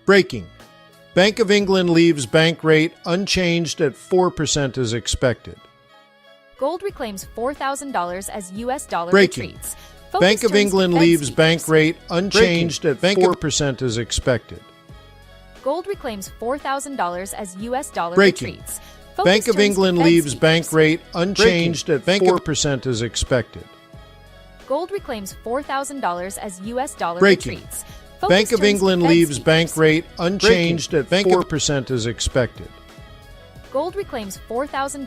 Breaking. Bank of England leaves bank rate unchanged at 4% as expected. Gold reclaims $4,000 as U.S. dollar Breaking. retreats. Bank of England leaves bank rate unchanged at 4% as expected. Gold reclaims $4,000 as U.S. dollar Breaking. retreats. Bank of England leaves bank rate unchanged at 4% as expected. Gold reclaims $4,000 as U.S. dollar Breaking. retreats. Bank of England leaves bank rate unchanged at 4% as expected. Gold reclaims $4,000.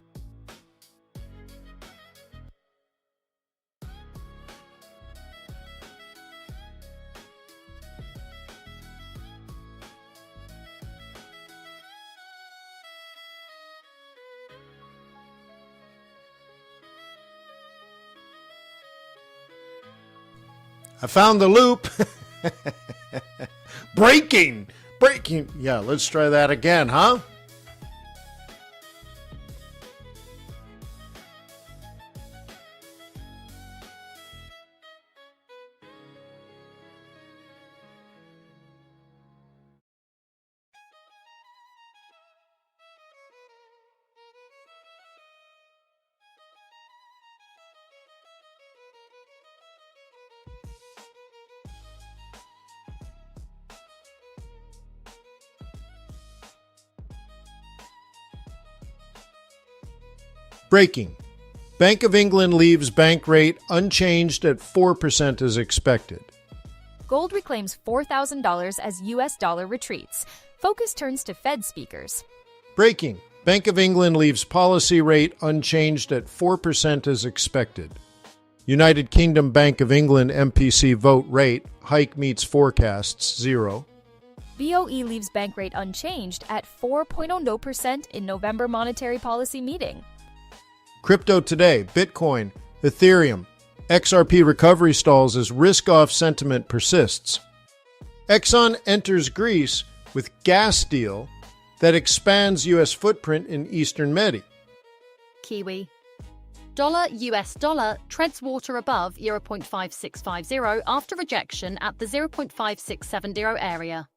I found the loop. Breaking. Yeah, let's try that again, huh? Breaking. Bank of England leaves bank rate unchanged at 4% as expected. Gold reclaims $4,000 as U.S. dollar retreats. Focus turns to Fed speakers. Breaking. Bank of England leaves policy rate unchanged at 4% as expected. United Kingdom Bank of England MPC vote rate hike meets forecasts 0. BOE leaves bank rate unchanged at 4.00% in November monetary policy meeting. Crypto today, Bitcoin, Ethereum, XRP recovery stalls as risk-off sentiment persists. Exxon enters Greece with gas deal that expands U.S. footprint in Eastern Medi. Kiwi. Dollar US dollar treads water above 0.5650 after rejection at the 0.5670 area.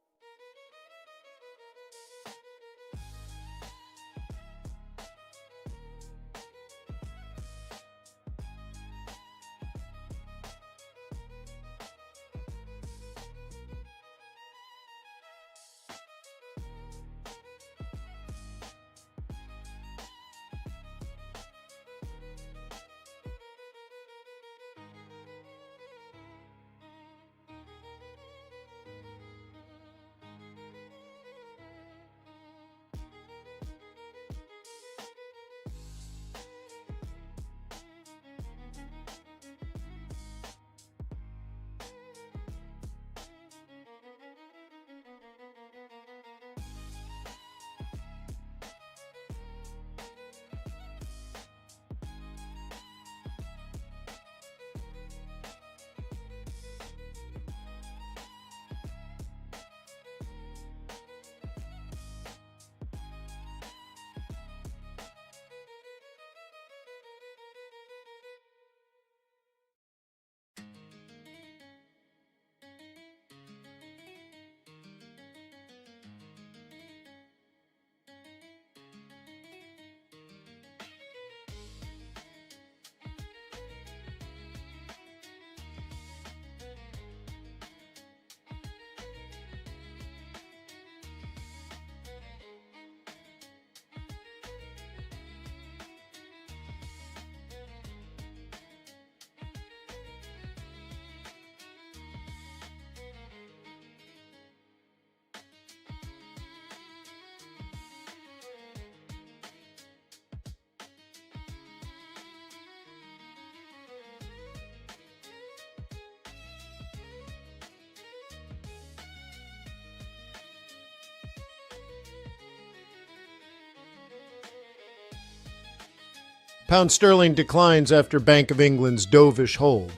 Pound sterling declines after Bank of England's dovish hold.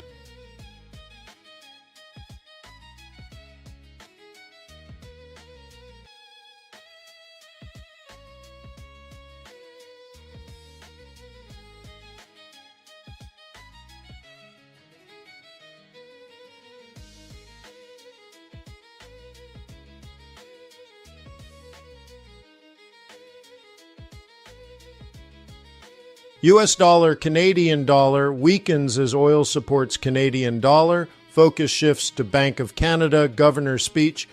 U.S. dollar, Canadian dollar weakens as oil supports Canadian dollar. Focus shifts to Bank of Canada, governor's speech.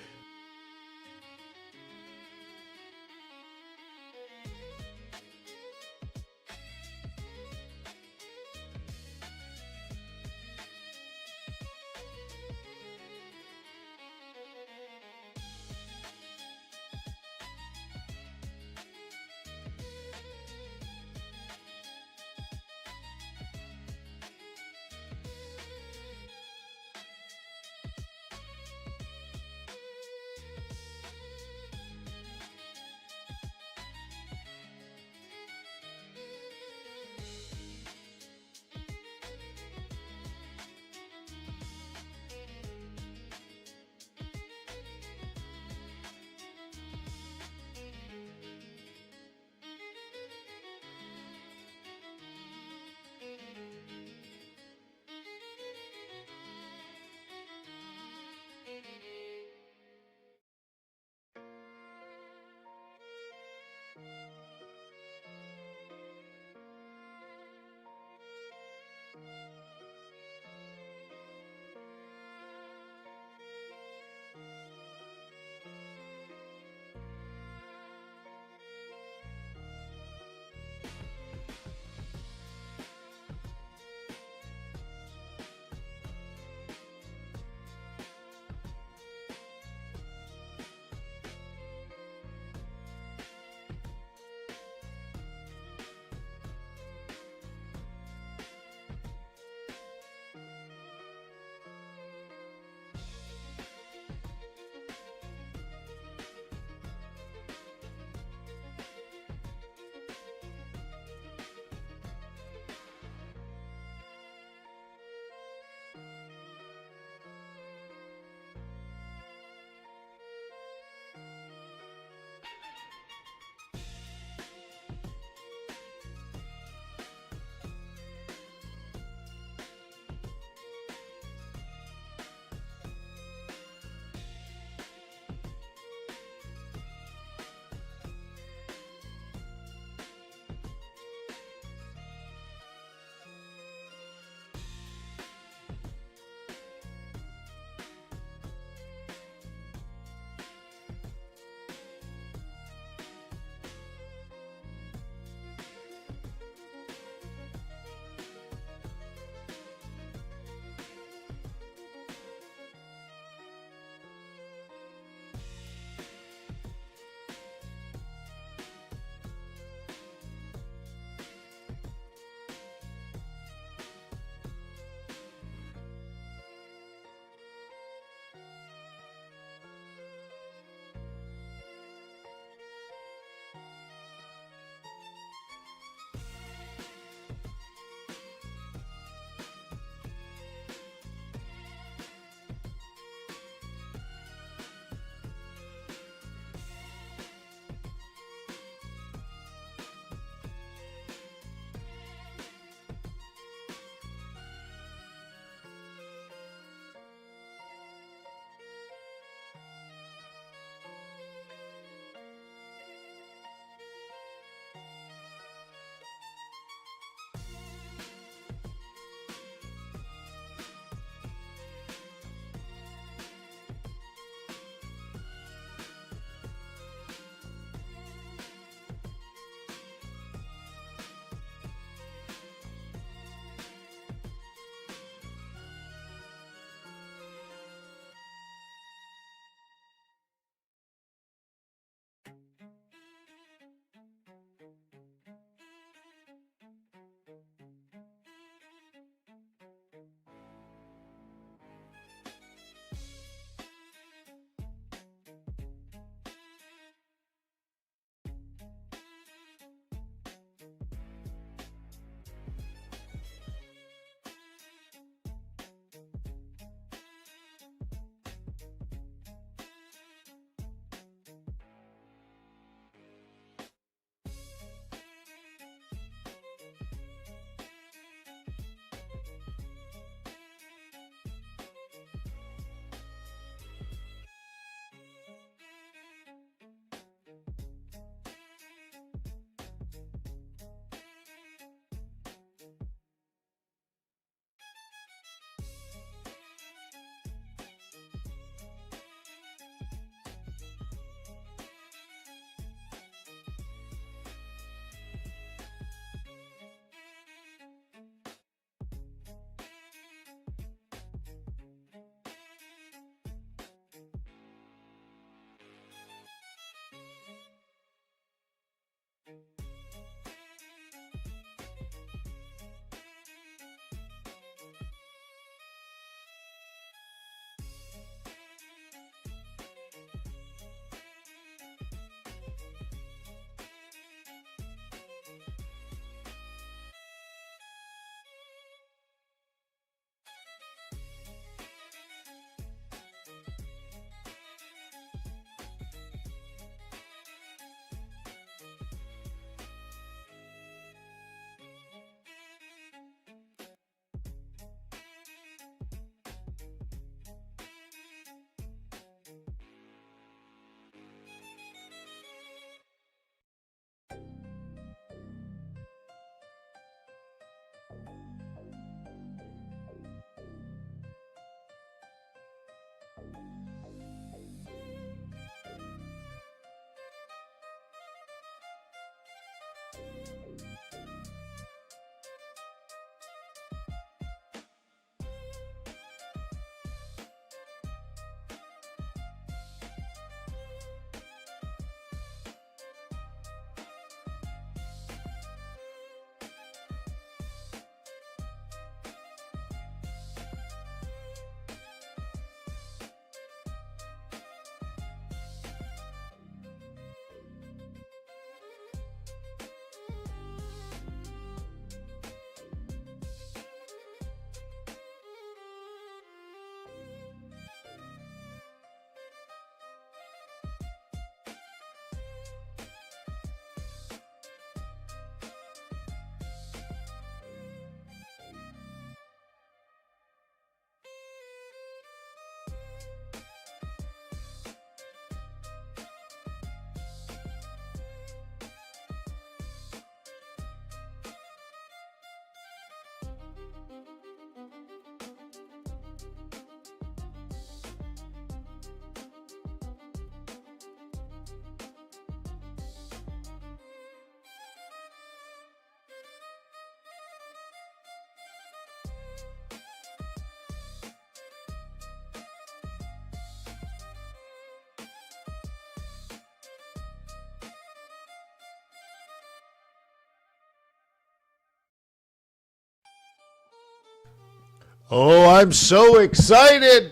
Oh, I'm so excited.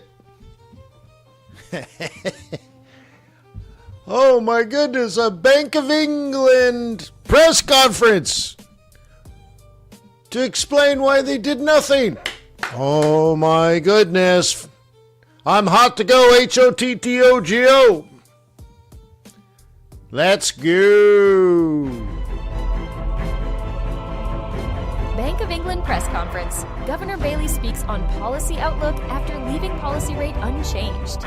Oh my goodness, a Bank of England press conference to explain why they did nothing. Oh my goodness. I'm hot to go, HOTTOGO. Let's go. Bank of England press conference. Governor Bailey speaks on policy outlook after leaving policy rate unchanged.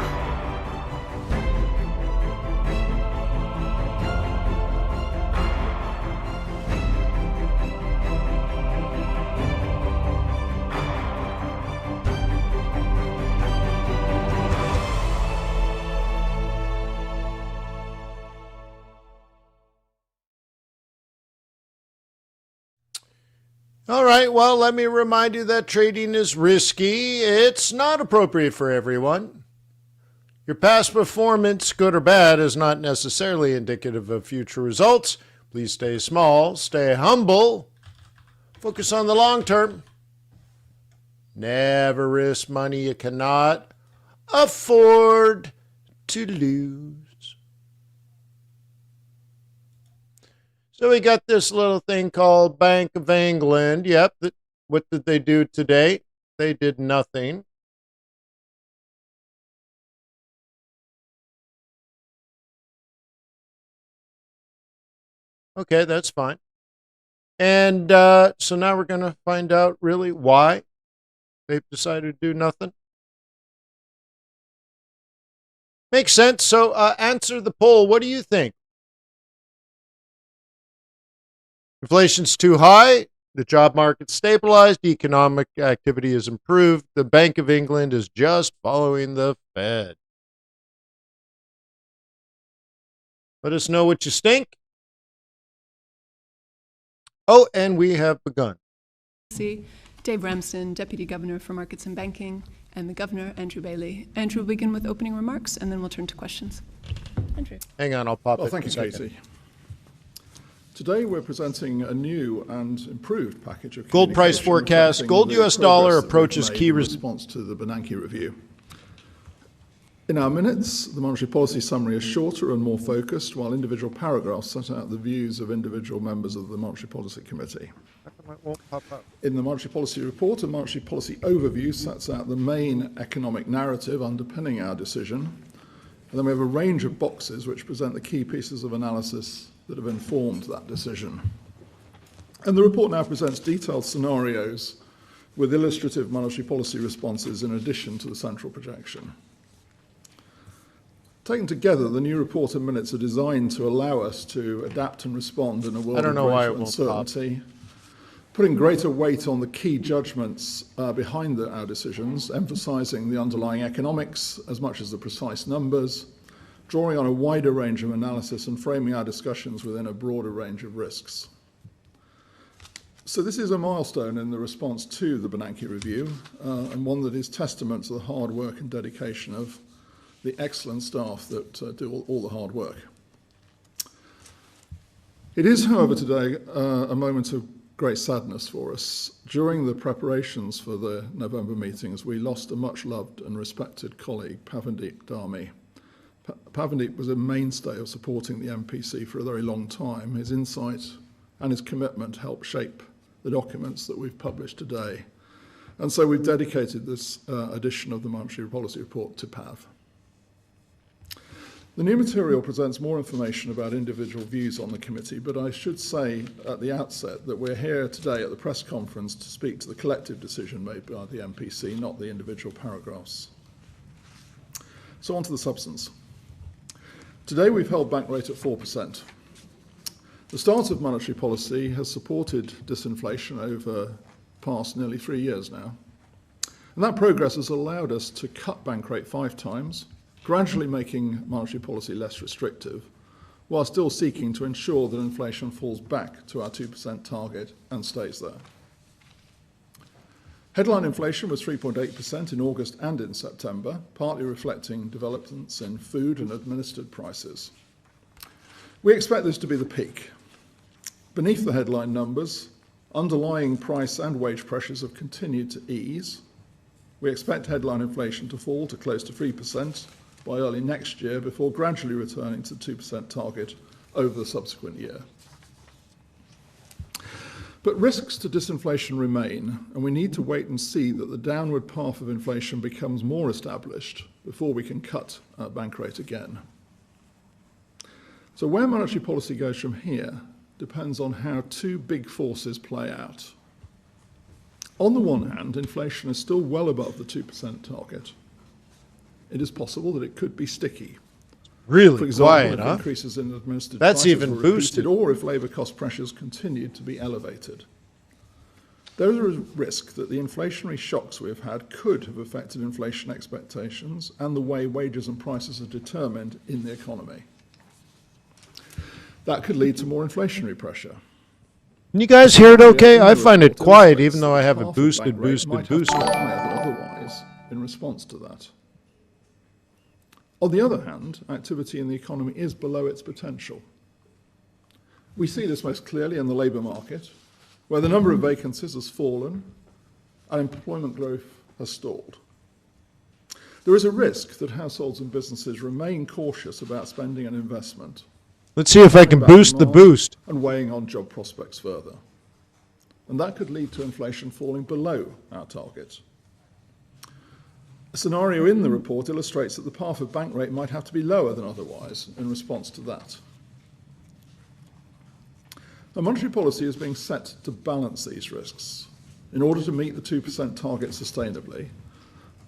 All right, well, let me remind you that trading is risky. It's not appropriate for everyone. Your past performance, good or bad, is not necessarily indicative of future results. Please stay small, stay humble, focus on the long term. Never risk money you cannot afford to lose. So we got this little thing called Bank of England. Yep. What did they do today? They did nothing. Okay, that's fine. And so now we're going to find out really why they've decided to do nothing. Makes sense. So answer the poll. What do you think? Inflation's too high. The job market stabilized. Economic activity is improved. The Bank of England is just following the Fed. Let us know what you think. Oh, and we have begun. Dave Ramsden, Deputy Governor for Markets and Banking, and the Governor, Andrew Bailey. Andrew will begin with opening remarks, and then we'll turn to questions. Andrew. Hang on, I'll pop it. Thank you, Katie. Today we're presenting a new and improved package of gold price forecast. Gold US dollar approaches key response to the Bernanke review. In our minutes, the monetary policy summary is shorter and more focused, while individual paragraphs set out the views of individual members of the Monetary Policy Committee. In the Monetary Policy Report, a monetary policy overview sets out the main economic narrative underpinning our decision. And then we have a range of boxes which present the key pieces of analysis that have informed that decision. And the report now presents detailed scenarios with illustrative monetary policy responses in addition to the central projection. Taken together, the new report and minutes are designed to allow us to adapt and respond in a world of greater uncertainty, putting greater weight on the key judgments behind our decisions, emphasising the underlying economics as much as the precise numbers, drawing on a wider range of analysis and framing our discussions within a broader range of risks. So this is a milestone in the response to the Bernanke review, and one that is testament to the hard work and dedication of the excellent staff that do all the hard work. It is, however, today a moment of great sadness for us. During the preparations for the November meetings, we lost a much-loved and respected colleague, Pavandeep Dharmi. Pavandeep was a mainstay of supporting the MPC for a very long time. His insight and his commitment helped shape the documents that we've published today. And so we've dedicated this edition of the Monetary Policy Report to Pav. The new material presents more information about individual views on the committee, but I should say at the outset that we're here today at the press conference to speak to the collective decision made by the MPC, not the individual paragraphs. So on to the substance. Today we've held bank rate at 4%. The start of monetary policy has supported disinflation over past nearly 3 years now. And that progress has allowed us to cut bank rate 5 times, gradually making monetary policy less restrictive, while still seeking to ensure that inflation falls back to our 2% target and stays there. Headline inflation was 3.8% in August and in September, partly reflecting developments in food and administered prices. We expect this to be the peak. Beneath the headline numbers, underlying price and wage pressures have continued to ease, We expect headline inflation to fall to close to 3% by early next year before gradually returning to the 2% target over the subsequent year. But risks to disinflation remain, and we need to wait and see that the downward path of inflation becomes more established before we can cut our bank rate again. So where monetary policy goes from here depends on how two big forces play out. On the one hand, inflation is still well above the 2% target. It is possible that it could be sticky. Really For example, quiet, if huh? increases in administered That's prices even were repeated, boosted. or if labour cost pressures continued to be elevated. There is a risk that the inflationary shocks we have had could have affected inflation expectations and the way wages and prices are determined in the economy. That could lead to more inflationary pressure. Can you guys hear it okay? In I the find it report quiet illustrates even though I that have half it of boosted, bank rate boosted, might have to be boosted. higher than otherwise in response to that. On the other hand, activity in the economy is below its potential. We see this most clearly in the labour market, where the number of vacancies has fallen and employment growth has stalled. There is a risk that households and businesses remain cautious about spending and investment, Let's see if I can back boost the demand boost. and weighing on job prospects further. And that could lead to inflation falling below our target. A scenario in the report illustrates that the path of bank rate might have to be lower than otherwise in response to that. The monetary policy is being set to balance these risks in order to meet the 2% target sustainably,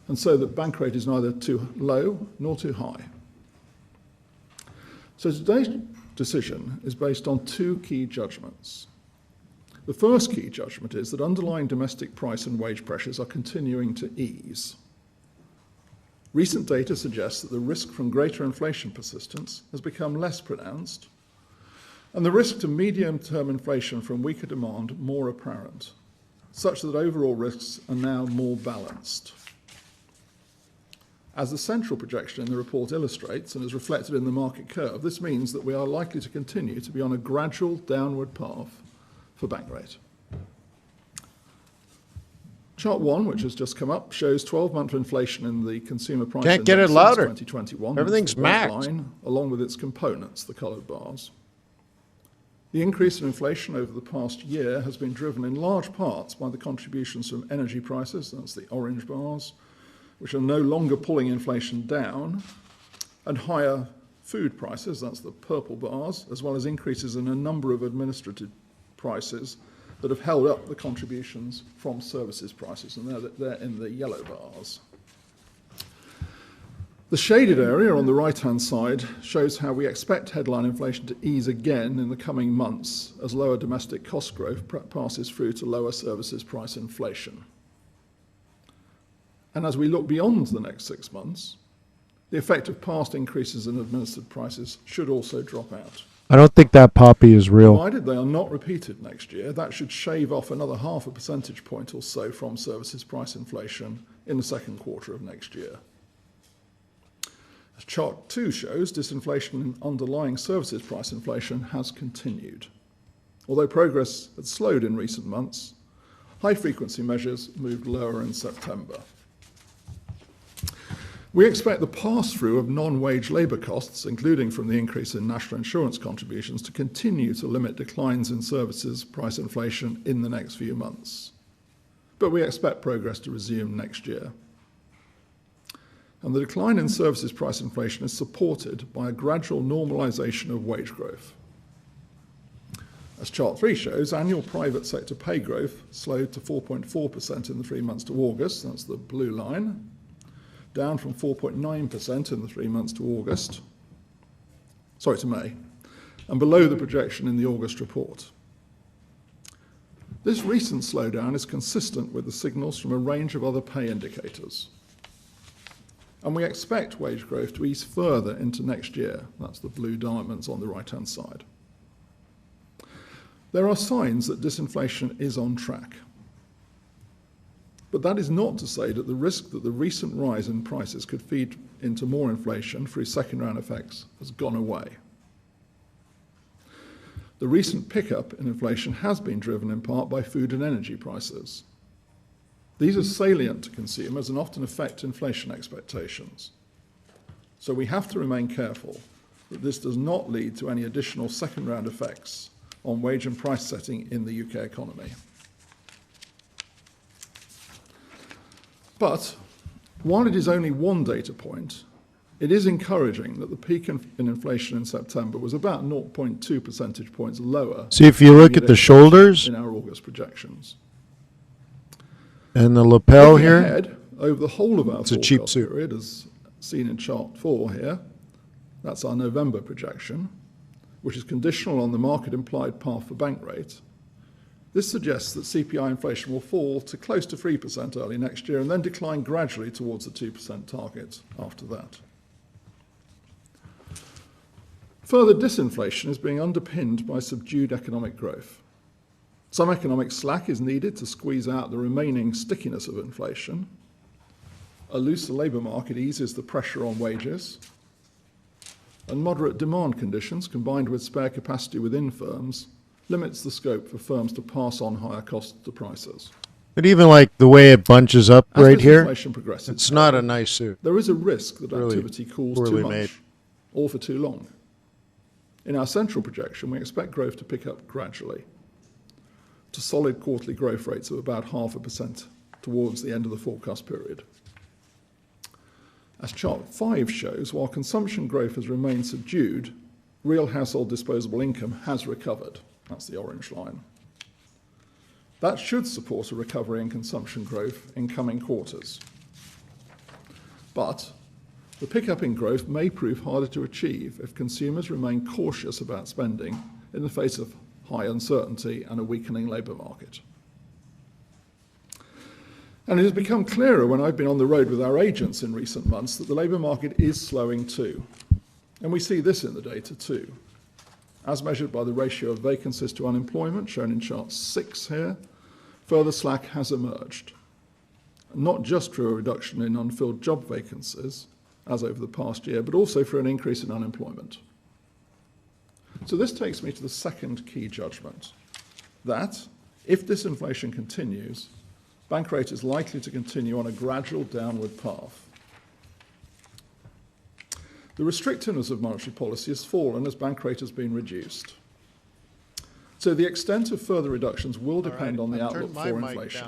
and so that bank rate is neither too low nor too high. So today's decision is based on two key judgments. The first key judgment is that underlying domestic price and wage pressures are continuing to ease. Recent data suggests that the risk from greater inflation persistence has become less pronounced, and the risk to medium-term inflation from weaker demand more apparent, such that overall risks are now more balanced. As the central projection in the report illustrates and is reflected in the market curve, this means that we are likely to continue to be on a gradual downward path for bank rate. Chart 1, which has just come up, shows 12-month inflation in the consumer price Can't get index it since louder. 2021. Everything's That's the black maxed. line, along with its components, the coloured bars. The increase in inflation over the past year has been driven in large parts by the contributions from energy prices, that's the orange bars, which are no longer pulling inflation down, and higher food prices, that's the purple bars, as well as increases in a number of administrative prices that have held up the contributions from services prices, and they're in the yellow bars. The shaded area on the right-hand side shows how we expect headline inflation to ease again in the coming months as lower domestic cost growth passes through to lower services price inflation. And as we look beyond the next 6 months, the effect of past increases in administered prices should also drop out. I don't think that poppy is real. Provided they are not repeated next year, that should shave off another 0.5 percentage point or so from services price inflation in the second quarter of next year. As chart 2 shows, disinflation in underlying services price inflation has continued. Although progress had slowed in recent months, high-frequency measures moved lower in September. We expect the pass-through of non-wage labour costs, including from the increase in national insurance contributions, to continue to limit declines in services price inflation in the next few months. But we expect progress to resume next year. And the decline in services price inflation is supported by a gradual normalisation of wage growth. As chart 3 shows, annual private sector pay growth slowed to 4.4% in the 3 months to August, that's the blue line, down from 4.9% in the 3 months to May, and below the projection in the August report. This recent slowdown is consistent with the signals from a range of other pay indicators. And we expect wage growth to ease further into next year. That's the blue diamonds on the right-hand side. There are signs that disinflation is on track. But that is not to say that the risk that the recent rise in prices could feed into more inflation through second-round effects has gone away. The recent pickup in inflation has been driven in part by food and energy prices. These are salient to consumers and often affect inflation expectations. So we have to remain careful that this does not lead to any additional second-round effects on wage and price setting in the UK economy. But while it is only one data point, it is encouraging that the peak in inflation in September was about 0.2 percentage points lower. See, if you look at the shoulders in our August projections. And the lapel Looking here, ahead, over the whole of our it's a cheap forecast suit. period, as seen in chart 4 here, that's our November projection, which is conditional on the market implied path for bank rate. This suggests that CPI inflation will fall to close to 3% early next year and then decline gradually towards the 2% target after that. Further disinflation is being underpinned by subdued economic growth. Some economic slack is needed to squeeze out the remaining stickiness of inflation. A looser labour market eases the pressure on wages, and moderate demand conditions combined with spare capacity within firms limits the scope for firms to pass on higher costs to prices. But even like the way it bunches up As right here, inflation progresses, it's not a nice suit. there is a risk that Really activity cools poorly too much made. or for too long. In our central projection, we expect growth to pick up gradually to solid quarterly growth rates of about 0.5% towards the end of the forecast period. As chart 5 shows, while consumption growth has remained subdued, real household disposable income has recovered. That's the orange line. That should support a recovery in consumption growth in coming quarters. But the pickup in growth may prove harder to achieve if consumers remain cautious about spending in the face of high uncertainty and a weakening labour market. And it has become clearer when I've been on the road with our agents in recent months that the labour market is slowing too. And we see this in the data too. As measured by the ratio of vacancies to unemployment, shown in chart 6 here, further slack has emerged. Not just through a reduction in unfilled job vacancies, as over the past year, but also through an increase in unemployment. So this takes me to the second key judgment, that if disinflation continues, bank rate is likely to continue on a gradual downward path. The restrictiveness of monetary policy has fallen as bank rate has been reduced. So the extent of further reductions will depend on the outlook for inflation.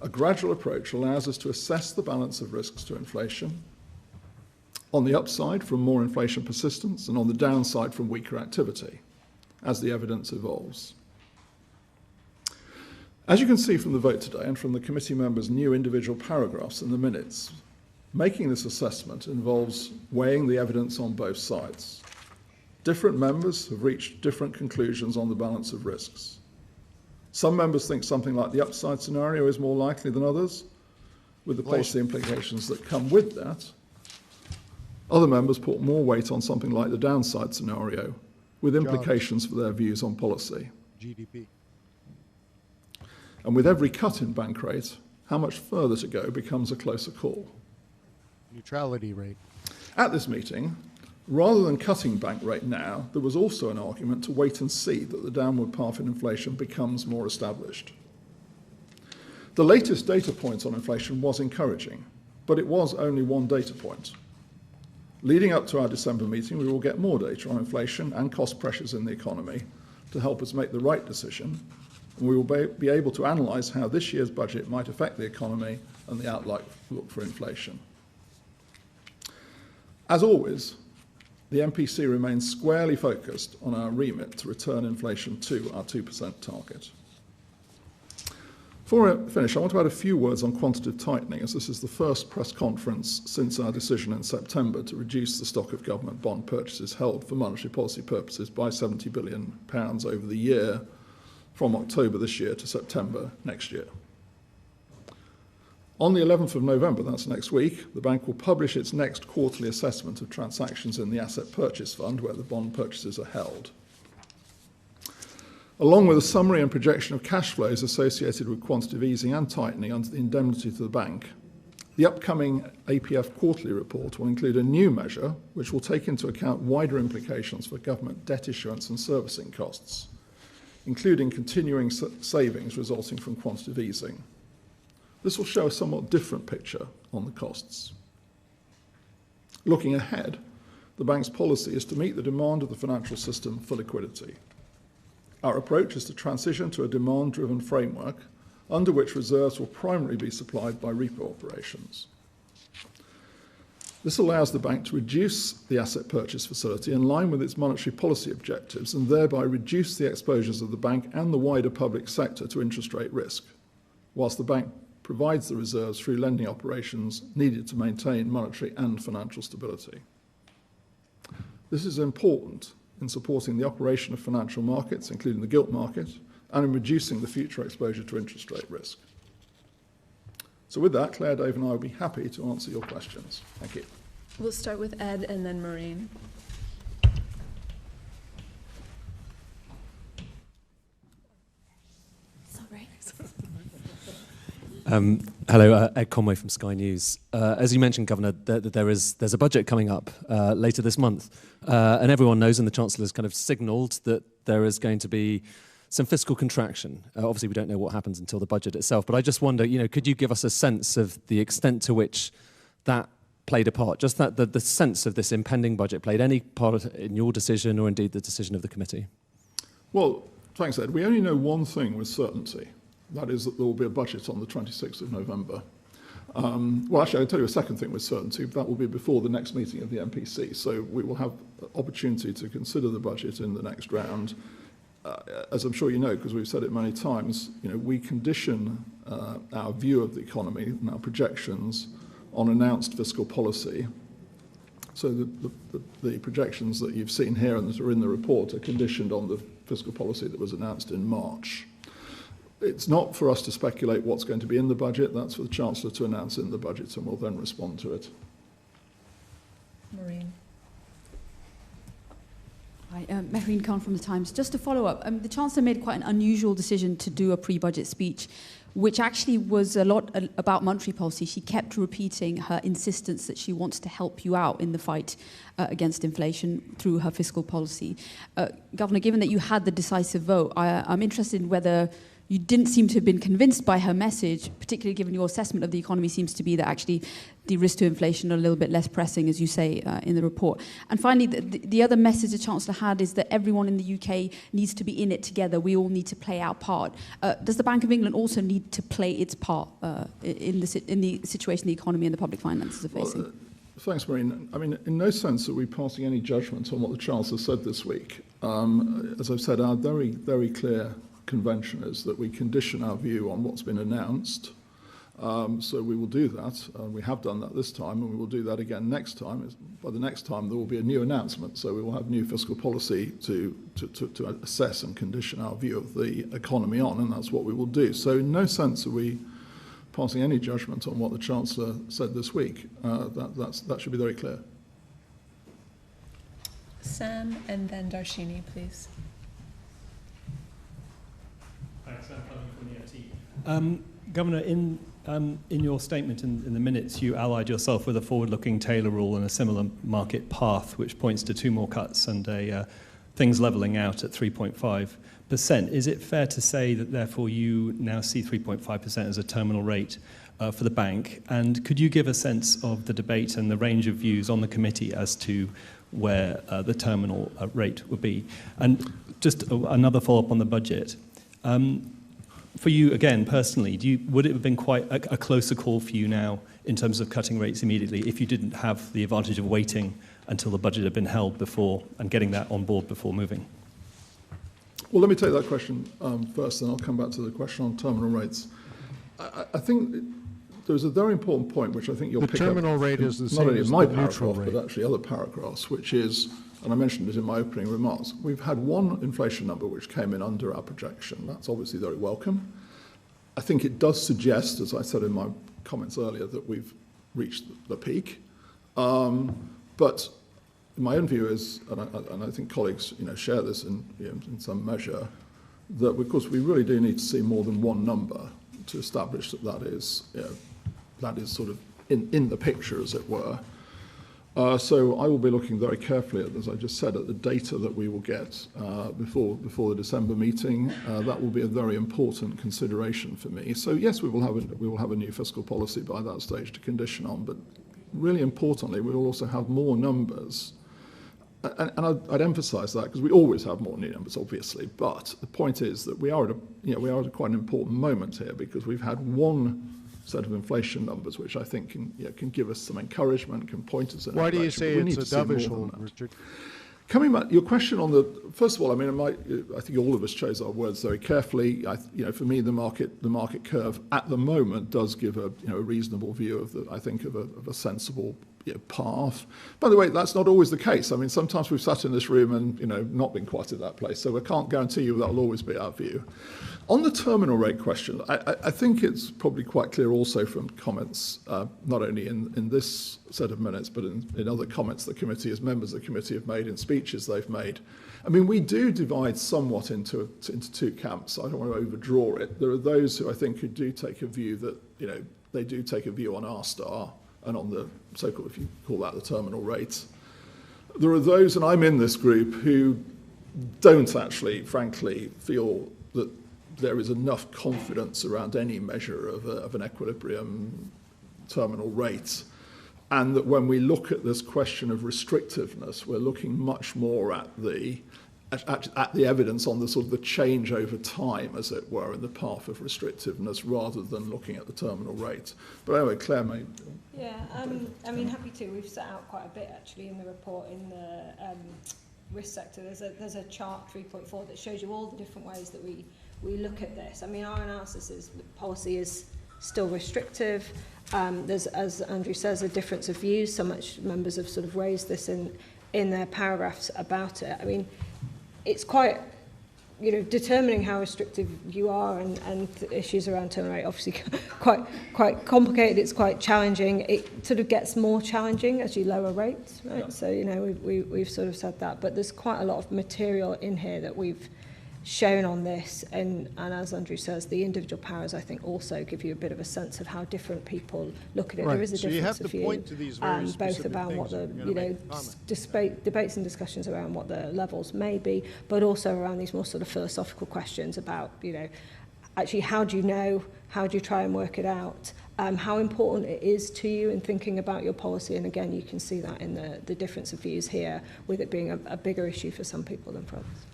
A gradual approach allows us to assess the balance of risks to inflation, on the upside from more inflation persistence and on the downside from weaker activity, as the evidence evolves. As you can see from the vote today and from the committee members' new individual paragraphs in the minutes, making this assessment involves weighing the evidence on both sides. Different members have reached different conclusions on the balance of risks. Some members think something like the upside scenario is more likely than others, with the policy implications that come with that. Other members put more weight on something like the downside scenario, with implications for their views on policy. GDP. And with every cut in bank rate, how much further to go becomes a closer call. Neutrality rate. At this meeting, rather than cutting bank rate now, there was also an argument to wait and see that the downward path in inflation becomes more established. The latest data point on inflation was encouraging, but it was only one data point. Leading up to our December meeting, we will get more data on inflation and cost pressures in the economy to help us make the right decision, and we will be able to analyse how this year's budget might affect the economy and the outlook for inflation. As always, the MPC remains squarely focused on our remit to return inflation to our 2% target. Before I finish, I want to add a few words on quantitative tightening, as this is the first press conference since our decision in September to reduce the stock of government bond purchases held for monetary policy purposes by £70 billion over the year, from October this year to September next year. On the 11th of November, that's next week, the bank will publish its next quarterly assessment of transactions in the Asset Purchase Fund, where the bond purchases are held. Along with a summary and projection of cash flows associated with quantitative easing and tightening under the indemnity to the bank, the upcoming APF quarterly report will include a new measure which will take into account wider implications for government debt issuance and servicing costs, including continuing savings resulting from quantitative easing. This will show a somewhat different picture on the costs. Looking ahead, the bank's policy is to meet the demand of the financial system for liquidity. Our approach is to transition to a demand-driven framework under which reserves will primarily be supplied by repo operations. This allows the bank to reduce the asset purchase facility in line with its monetary policy objectives and thereby reduce the exposures of the bank and the wider public sector to interest rate risk, whilst the bank provides the reserves through lending operations needed to maintain monetary and financial stability. This is important in supporting the operation of financial markets, including the gilt market, and in reducing the future exposure to interest rate risk. So with that, Claire, Dave and I will be happy to answer your questions. Thank you. We'll start with Ed and then Maureen. Sorry. Hello, Ed Conway from Sky News. As you mentioned, Governor, there's a budget coming up later this month, and everyone knows, and the Chancellor's kind of signalled that there is going to be some fiscal contraction. Obviously, we don't know what happens until the budget itself, but I just wonder, could you give us a sense of the extent to which that played a part? Just that the sense of this impending budget played any part in your decision or indeed the decision of the committee? Well, thanks, Ed. We only know one thing with certainty. That is that there will be a budget on the 26th of November. Well, actually, I'll tell you a second thing with certainty. That will be before the next meeting of the MPC. So we will have opportunity to consider the budget in the next round. As I'm sure you know, because we've said it many times, we condition our view of the economy and our projections on announced fiscal policy. So the projections that you've seen here and that are in the report are conditioned on the fiscal policy that was announced in March. It's not for us to speculate what's going to be in the budget. That's for the Chancellor to announce in the budget, and we'll then respond to it. Maureen. Hi, Mehreen Khan from The Times. Just to follow up, the Chancellor made quite an unusual decision to do a pre-budget speech, which actually was a lot about monetary policy. She kept repeating her insistence that she wants to help you out in the fight against inflation through her fiscal policy. Governor, given that you had the decisive vote, I'm interested in whether you didn't seem to have been convinced by her message, particularly given your assessment of the economy seems to be that actually the risk to inflation are a little bit less pressing, as you say in the report. And finally, the other message the Chancellor had is that everyone in the UK needs to be in it together. We all need to play our part. Does the Bank of England also need to play its part in the situation the economy and the public finances are facing? Well, thanks, Maureen. I mean, in no sense are we passing any judgment on what the Chancellor said this week. As I've said, our very, very clear convention is that we condition our view on what's been announced. So we will do that. We have done that this time, and we will do that again next time. By the next time, there will be a new announcement. So we will have new fiscal policy to assess and condition our view of the economy on, and that's what we will do. So in no sense are we passing any judgment on what the Chancellor said this week. That should be very clear. Sam and then Darshini, please. Thanks, Sam from the FT. Governor, in your statement in the minutes, you allied yourself with a forward-looking Taylor rule and a similar market path, which points to 2 more cuts and things levelling out at 3.5%. Is it fair to say that, therefore, you now see 3.5% as a terminal rate for the bank? And could you give a sense of the debate and the range of views on the committee as to where the terminal rate would be? And just another follow-up on the budget. For you, again, personally, would it have been quite a closer call for you now in terms of cutting rates immediately if you didn't have the advantage of waiting until the budget had been held before and getting that on board before moving? Well, let me take that question first, and I'll come back to the question on terminal rates. I think there's a very important point which I think you'll pick up. The terminal rate is the same as the neutral rate. But actually other paragraphs, which is, and I mentioned it in my opening remarks, we've had one inflation number which came in under our projection. That's obviously very welcome. I think it does suggest, as I said in my comments earlier, that we've reached the peak. But my own view is, and I think colleagues share this in some measure, that of course we really do need to see more than one number to establish that is sort of in the picture, as it were. So I will be looking very carefully at, as I just said, at the data that we will get before the December meeting. That will be a very important consideration for me. So yes, we will have a new fiscal policy by that stage to condition on, but really importantly, we will also have more numbers. And I'd emphasise that because we always have more new numbers, obviously. But the point is that we are at quite an important moment here because we've had one set of inflation numbers, which I think can give us some encouragement, can point us in. Why do you say it's a dovish hold, Richard? Coming back, your question on first of all, I mean, I think all of us chose our words very carefully. For me, the market curve at the moment does give a reasonable view of a sensible path. By the way, that's not always the case. I mean, sometimes we've sat in this room and not been quite at that place, so I can't guarantee you that'll always be our view. On the terminal rate question, I think it's probably quite clear also from comments, not only in this set of minutes, but in other comments the committee, as members of the committee have made, in speeches they've made. I mean, we do divide somewhat into two camps. I don't want to overdraw it. There are those who I think who do take a view that, they do take a view on R* and on the so-called, if you call that the terminal rate. There are those, and I'm in this group, who don't actually, frankly, feel that there is enough confidence around any measure of an equilibrium terminal rate, and that when we look at this question of restrictiveness, we're looking much more at the evidence on the sort of the change over time, as it were, in the path of restrictiveness, rather than looking at the terminal rate. But anyway, Claire may... Yeah, I mean, happy to. We've set out quite a bit, actually, in the report in the risk sector. There's a chart 3.4 that shows you all the different ways that we look at this. I mean, our analysis is the policy is still restrictive. There's, as Andrew says, a difference of views. So much members have sort of raised this in their paragraphs about it. I mean, it's quite, determining how restrictive you are and issues around terminal rate, obviously quite complicated. It's quite challenging. It sort of gets more challenging as you lower rates, right? Yeah. So, we've sort of said that. But there's quite a lot of material in here that we've shown on this, and as Andrew says, the individual powers, I think, also give you a bit of a sense of how different people look at it. Right. There is a difference of view, both about what the debates and discussions around what the levels may be, but also around these more sort of philosophical questions about, actually how do you know, how do you try and work it out, how important it is to you in thinking about your policy, and again, you can see that in the difference of views here, with it being a bigger issue for some people than for others.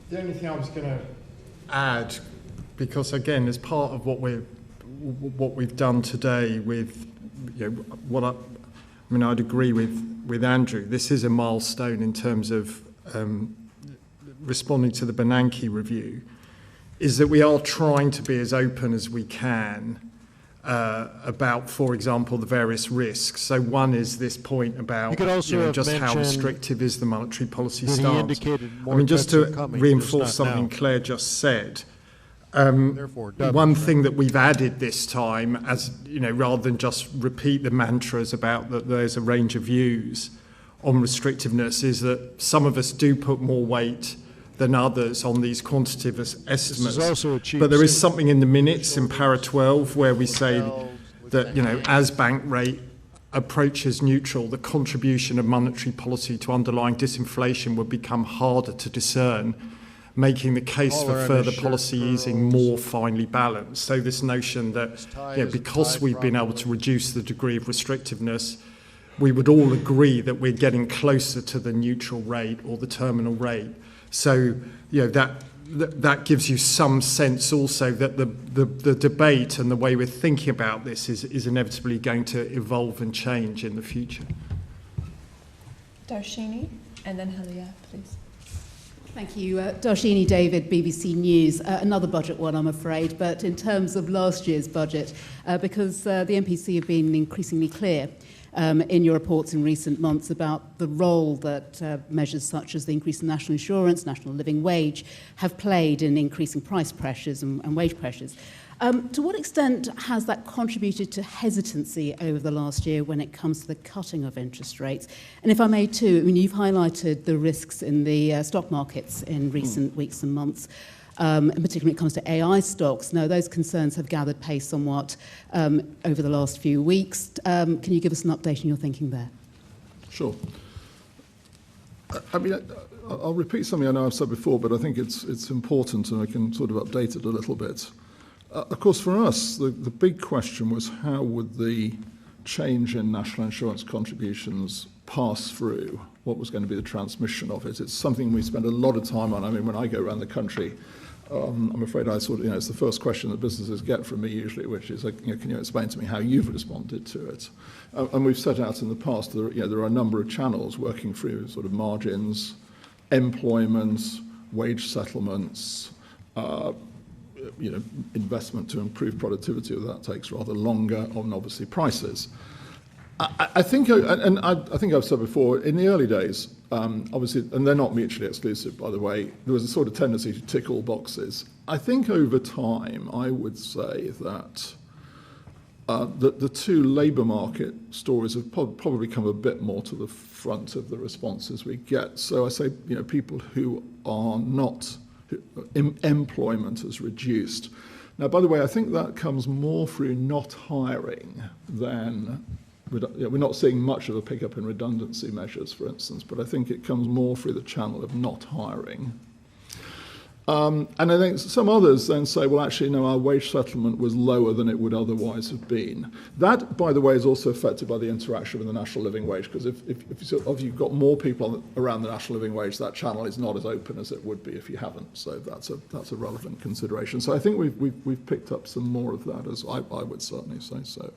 The only thing I was going to add, because again, as part of what we've done today with, I'd agree with Andrew. This is a milestone in terms of responding to the Bernanke review. Is that we are trying to be as open as we can about, for example, the various risks. So one is this point about just how restrictive is the monetary policy stance. Just to reinforce something Claire just said, one thing that we've added this time, as rather than just repeat the mantras about that there's a range of views on restrictiveness, is that some of us do put more weight than others on these quantitative estimates. But there is something in the minutes in para 12 where we say that, as bank rate approaches neutral, the contribution of monetary policy to underlying disinflation would become harder to discern, making the case for further policy easing more finely balanced. So this notion that, because we've been able to reduce the degree of restrictiveness, we would all agree that we're getting closer to the neutral rate or the terminal rate. So, that gives you some sense also that the debate and the way we're thinking about this is inevitably going to evolve and change in the future. Darshini, and then Halia, please. Thank you. Darshini David, BBC News. Another budget one, I'm afraid, but in terms of last year's budget, because the MPC have been increasingly clear in your reports in recent months about the role that measures such as the increase in national insurance, national living wage, have played in increasing price pressures and wage pressures. To what extent has that contributed to hesitancy over the last year when it comes to the cutting of interest rates? And if I may too, you've highlighted the risks in the stock markets in recent weeks and months. And particularly when it comes to AI stocks. Now, those concerns have gathered pace somewhat over the last few weeks. Can you give us an update on your thinking there? Sure. I mean, I'll repeat something I know I've said before, but I think it's important, and I can sort of update it a little bit. Of course, for us, the big question was how would the change in national insurance contributions pass through? What was going to be the transmission of it? It's something we spend a lot of time on. I mean, when I go around the country, I'm afraid it's the first question that businesses get from me usually, which is, can you explain to me how you've responded to it? And we've set out in the past, there are a number of channels working through sort of margins, employment, wage settlements, investment to improve productivity. That takes rather longer, and obviously prices. I think I've said before, in the early days, obviously, and they're not mutually exclusive, by the way, there was a sort of tendency to tick all boxes. I think over time, I would say that the two labour market stories have probably come a bit more to the front of the responses we get. So I say, people who are not, employment has reduced. Now, by the way, I think that comes more through not hiring than, we're not seeing much of a pickup in redundancy measures, for instance, but I think it comes more through the channel of not hiring. And I think some others then say, well, actually, no, our wage settlement was lower than it would otherwise have been. That, by the way, is also affected by the interaction with the national living wage, because if you've got more people around the national living wage, that channel is not as open as it would be if you haven't. So that's a relevant consideration. So I think we've picked up some more of that, as I would certainly say so.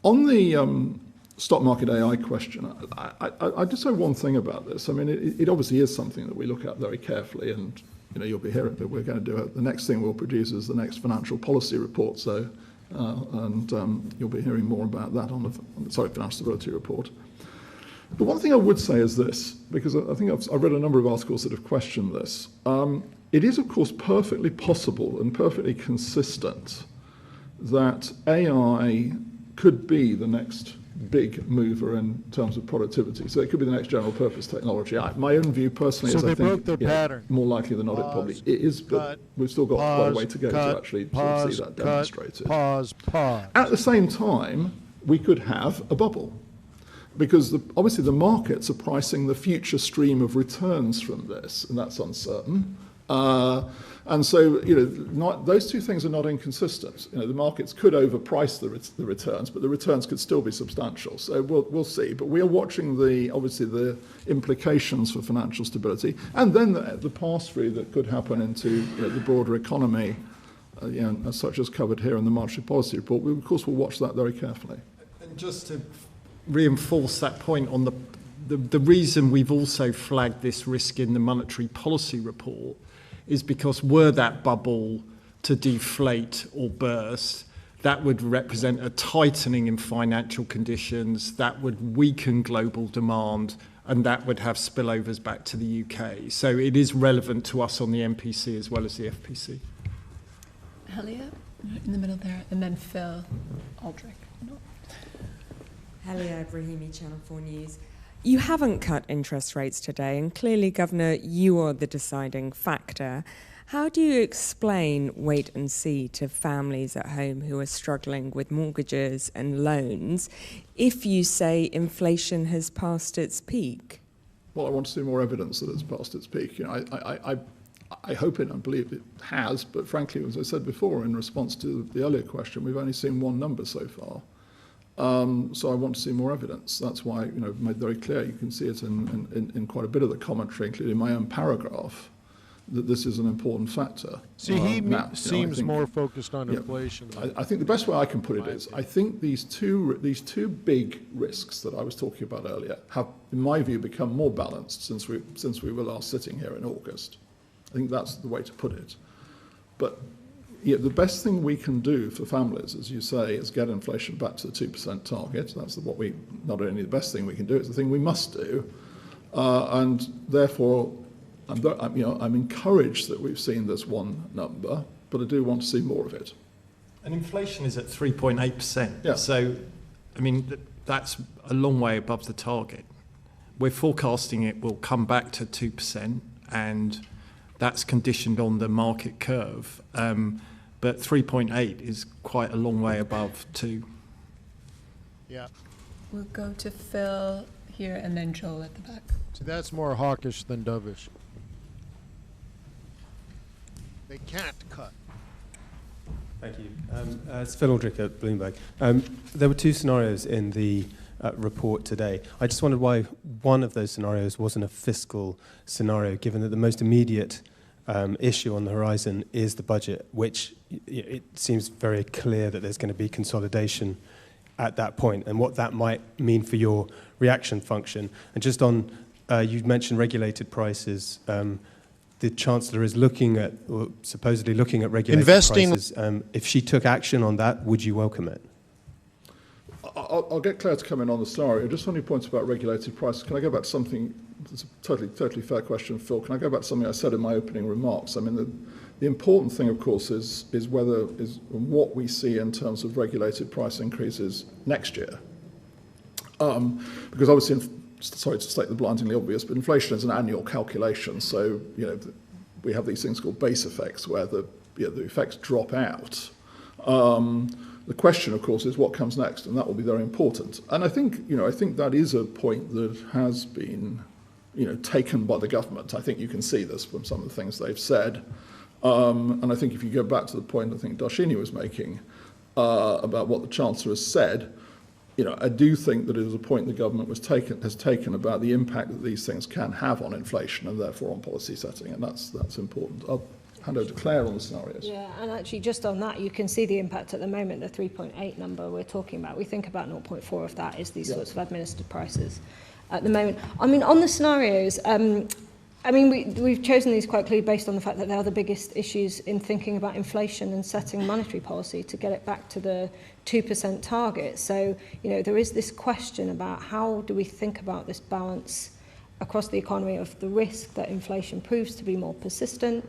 On the stock market AI question, I just say one thing about this. I mean, it obviously is something that we look at very carefully, and you'll be hearing that we're going to do it. The next thing we'll produce is the next financial policy report. So, you'll be hearing more about that on the financial stability report. But one thing I would say is this, because I think I've read a number of articles that have questioned this. It is, of course, perfectly possible and perfectly consistent that AI could be the next big mover in terms of productivity. So it could be the next general purpose technology. My own view personally is I think pattern. More likely than not it probably is, but we've still got quite a way to go to actually see that demonstrated. At the same time, we could have a bubble, because obviously the markets are pricing the future stream of returns from this, and that's uncertain. And so, those two things are not inconsistent. The markets could overprice the returns, but the returns could still be substantial. So we'll see. But we are watching obviously the implications for financial stability, and then the pass-through that could happen into the broader economy, such as covered here in the monetary policy report. We, of course, will watch that very carefully. And just to reinforce that point on the reason we've also flagged this risk in the monetary policy report is because were that bubble to deflate or burst, that would represent a tightening in financial conditions, that would weaken global demand, and that would have spillovers back to the UK. So it is relevant to us on the MPC as well as the FPC. Helia, in the middle there, and then Phil Aldrich. Helia Brahimi, Channel 4 News. You haven't cut interest rates today, and clearly, Governor, you are the deciding factor. How do you explain wait and see to families at home who are struggling with mortgages and loans if you say inflation has passed its peak? Well, I want to see more evidence that it's passed its peak. I hope it and believe it has, but frankly, as I said before, in response to the earlier question, we've only seen one number so far. So I want to see more evidence. That's why, I've made very clear, you can see it in quite a bit of the commentary, including my own paragraph, that this is an important factor. See, he seems more focused on inflation. I think the best way I can put it is, I think these two big risks that I was talking about earlier have, in my view, become more balanced since we were last sitting here in August. I think that's the way to put it. But the best thing we can do for families, as you say, is get inflation back to the 2% target. That's not only the best thing we can do, it's the thing we must do. And therefore, I'm encouraged that we've seen this one number, but I do want to see more of it. And inflation is at 3.8%. Yeah. So, that's a long way above the target. We're forecasting it will come back to 2%, and that's conditioned on the market curve. But 3.8 is quite a long way above 2. Yeah. We'll go to Phil here, and then Joel at the back. See, that's more hawkish than dovish. They can't cut. Thank you. It's Phil Aldrich at Bloomberg. There were two scenarios in the report today. I just wondered why one of those scenarios wasn't a fiscal scenario, given that the most immediate issue on the horizon is the budget, which it seems very clear that there's going to be consolidation at that point, and what that might mean for your reaction function. And just on, you mentioned regulated prices. The Chancellor is looking at, or supposedly looking at regulated prices. If she took action on that, would you welcome it? I'll get Claire to come in on the scenario. Just on your points about regulated prices, can I go back to something, it's a totally fair question, Phil. Can I go back to something I said in my opening remarks? I mean, the important thing, of course, is what we see in terms of regulated price increases next year. Because obviously, sorry to state the blindingly obvious, but inflation is an annual calculation. So, we have these things called base effects where the effects drop out. The question, of course, is what comes next, and that will be very important. And I think that is a point that has been, taken by the government. I think you can see this from some of the things they've said. And I think if you go back to the point I think Darshini was making about what the Chancellor has said, I do think that it is a point the government has taken about the impact that these things can have on inflation and therefore on policy setting, and that's important. I'll hand over to Claire on the scenarios. Yeah, and actually just on that, you can see the impact at the moment, the 3.8 number we're talking about. We think about 0.4 of that is these sorts of administered prices at the moment. I mean, on the scenarios, we've chosen these quite clearly based on the fact that they are the biggest issues in thinking about inflation and setting monetary policy to get it back to the 2% target. So, there is this question about how do we think about this balance across the economy of the risk that inflation proves to be more persistent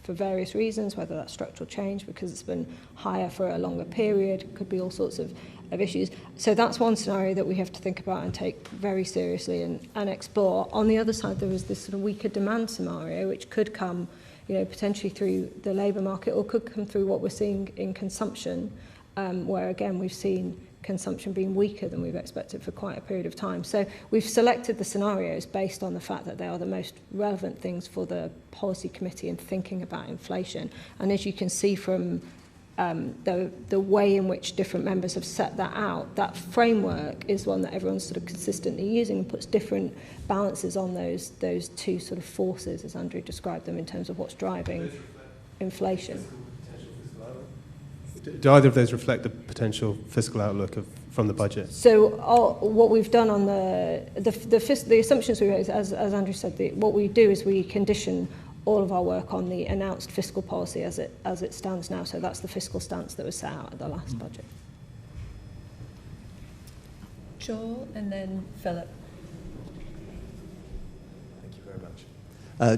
for various reasons, whether that's structural change because it's been higher for a longer period, could be all sorts of issues. So that's one scenario that we have to think about and take very seriously and explore. On the other side, there is this sort of weaker demand scenario, which could come, potentially through the labour market or could come through what we're seeing in consumption, where again we've seen consumption being weaker than we've expected for quite a period of time. So we've selected the scenarios based on the fact that they are the most relevant things for the policy committee in thinking about inflation. And as you can see from the way in which different members have set that out, that framework is one that everyone's sort of consistently using and puts different balances on those two sort of forces, as Andrew described them, in terms of what's driving inflation. Do either of those reflect the potential fiscal outlook from the budget? So what we've done on the assumptions we raised, as Andrew said, what we do is we condition all of our work on the announced fiscal policy as it stands now. So that's the fiscal stance that was set out at the last budget. Joel and then Philip.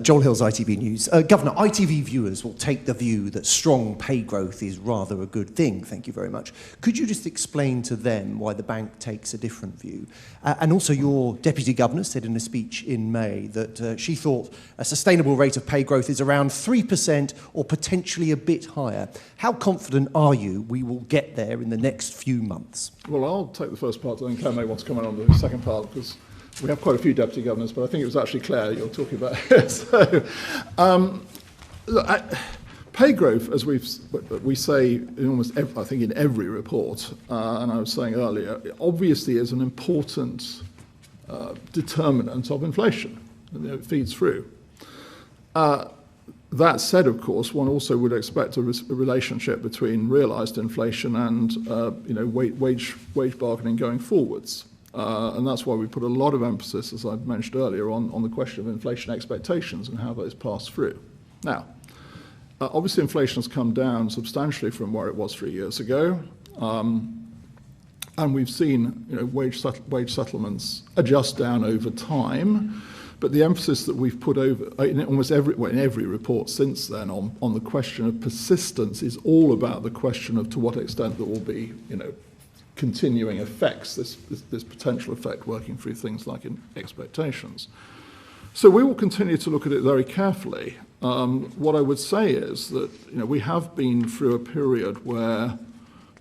Joel Hills, ITV News. Governor, ITV viewers will take the view that strong pay growth is rather a good thing. Thank you very much. Could you just explain to them why the bank takes a different view? And also, your Deputy Governor said in a speech in May that she thought a sustainable rate of pay growth is around 3% or potentially a bit higher. How confident are you we will get there in the next few months? Well, I'll take the first part, and then Claire may want to comment on the second part, because we have quite a few deputy governors, but I think it was actually Claire you're talking about here. So, look, pay growth, as we say in almost in every report, and I was saying earlier, obviously is an important determinant of inflation. It feeds through. That said, of course, one also would expect a relationship between realised inflation and wage bargaining going forwards. And that's why we put a lot of emphasis, as I've mentioned earlier, on the question of inflation expectations and how those pass through. Now, obviously inflation has come down substantially from where it was 3 years ago, and we've seen wage settlements adjust down over time. But the emphasis that we've put in every report since then on the question of persistence is all about the question of to what extent there will be continuing effects, this potential effect working through things like expectations. So we will continue to look at it very carefully. What I would say is that we have been through a period where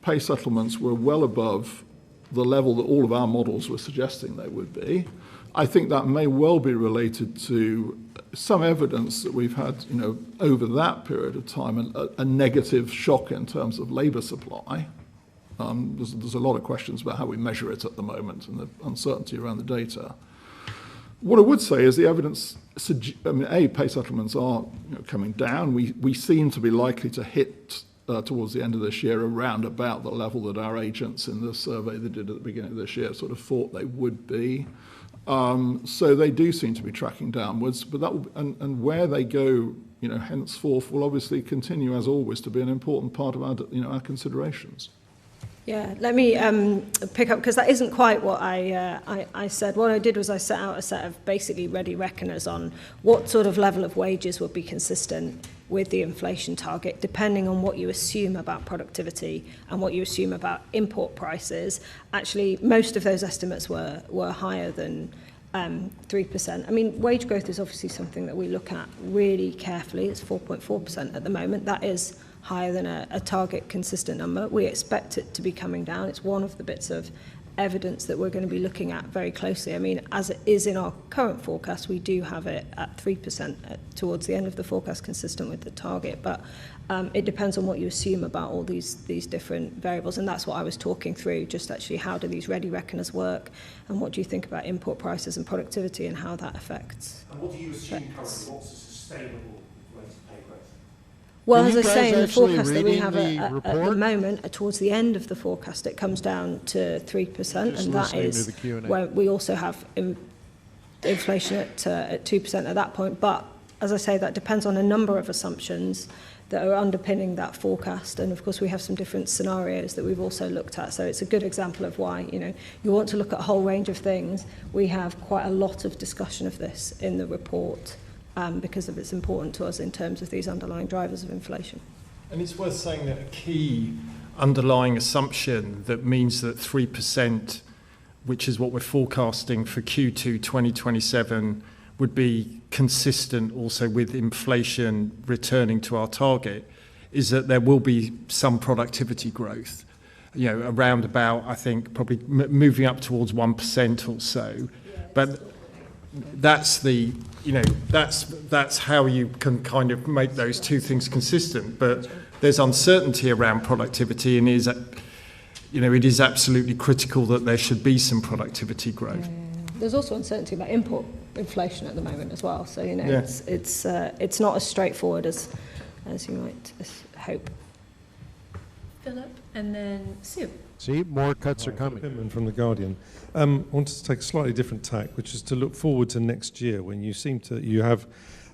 pay settlements were well above the level that all of our models were suggesting they would be. I think that may well be related to some evidence that we've had, over that period of time, a negative shock in terms of labour supply. There's a lot of questions about how we measure it at the moment and the uncertainty around the data. What I would say is the evidence, pay settlements are coming down. We seem to be likely to hit towards the end of this year around about the level that our agents in the survey they did at the beginning of this year sort of thought they would be. So they do seem to be tracking downwards, but that will, and where they go, henceforth will obviously continue as always to be an important part of our considerations. Yeah, let me pick up, because that isn't quite what I said. What I did was I set out a set of basically ready reckoners on what sort of level of wages would be consistent with the inflation target, depending on what you assume about productivity and what you assume about import prices. Actually, most of those estimates were higher than 3%. I mean, wage growth is obviously something that we look at really carefully. It's 4.4% at the moment. That is higher than a target consistent number. We expect it to be coming down. It's one of the bits of evidence that we're going to be looking at very closely. I mean, as it is in our current forecast, we do have it at 3% towards the end of the forecast, consistent with the target. But it depends on what you assume about all these different variables. And that's what I was talking through, just actually how do these ready reckoners work, and what do you think about import prices and productivity and how that affects. And what do you assume currently? What's a sustainable rate of pay growth? Well, as I say, in the forecast that we have at the moment, towards the end of the forecast, it comes down to 3%, and that is where we also have inflation at 2% at that point. But as I say, that depends on a number of assumptions that are underpinning that forecast, and of course we have some different scenarios that we've also looked at. So it's a good example of why you want to look at a whole range of things. We have quite a lot of discussion of this in the report. Because of it's important to us in terms of these underlying drivers of inflation. And it's worth saying that a key underlying assumption that means that 3%, which is what we're forecasting for Q2 2027, would be consistent also with inflation returning to our target, is that there will be some productivity growth, around about, I think, probably moving up towards 1% or so. But that's the, that's how you can kind of make those two things consistent. But there's uncertainty around productivity, and it is absolutely critical that there should be some productivity growth. There's also uncertainty about import inflation at the moment as well. So it's not as straightforward as you might hope. Philip, and then Sue. See, more cuts are coming. Pittman from The Guardian. I wanted to take a slightly different tack, which is to look forward to next year, when you have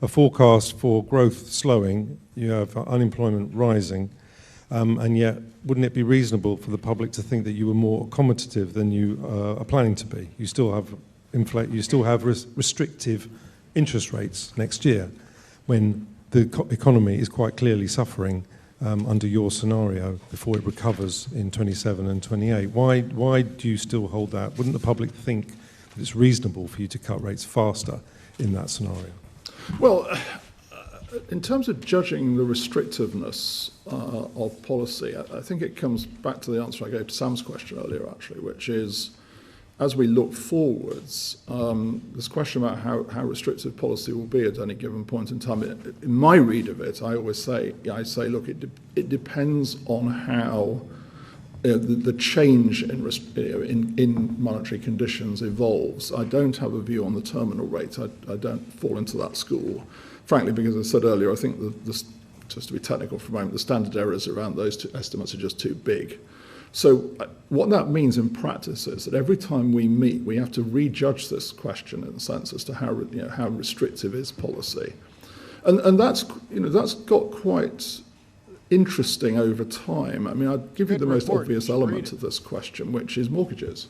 a forecast for growth slowing, you have unemployment rising, and yet wouldn't it be reasonable for the public to think that you were more accommodative than you are planning to be? You still have restrictive interest rates next year, when the economy is quite clearly suffering under your scenario before it recovers in 27 and 28. Why do you still hold that? Wouldn't the public think that it's reasonable for you to cut rates faster in that scenario? Well, in terms of judging the restrictiveness of policy, I think it comes back to the answer I gave to Sam's question earlier, actually, which is, as we look forwards, this question about how restrictive policy will be at any given point in time. In my read of it, I always say, look, it depends on how the change in monetary conditions evolves. I don't have a view on the terminal rate. I don't fall into that school, frankly, because as I said earlier, I think just to be technical for a moment, the standard errors around those two estimates are just too big. So what that means in practice is that every time we meet, we have to rejudge this question in a sense as to how restrictive is policy, and that's got quite interesting over time. I mean, I'd give you the most obvious element of this question, which is mortgages,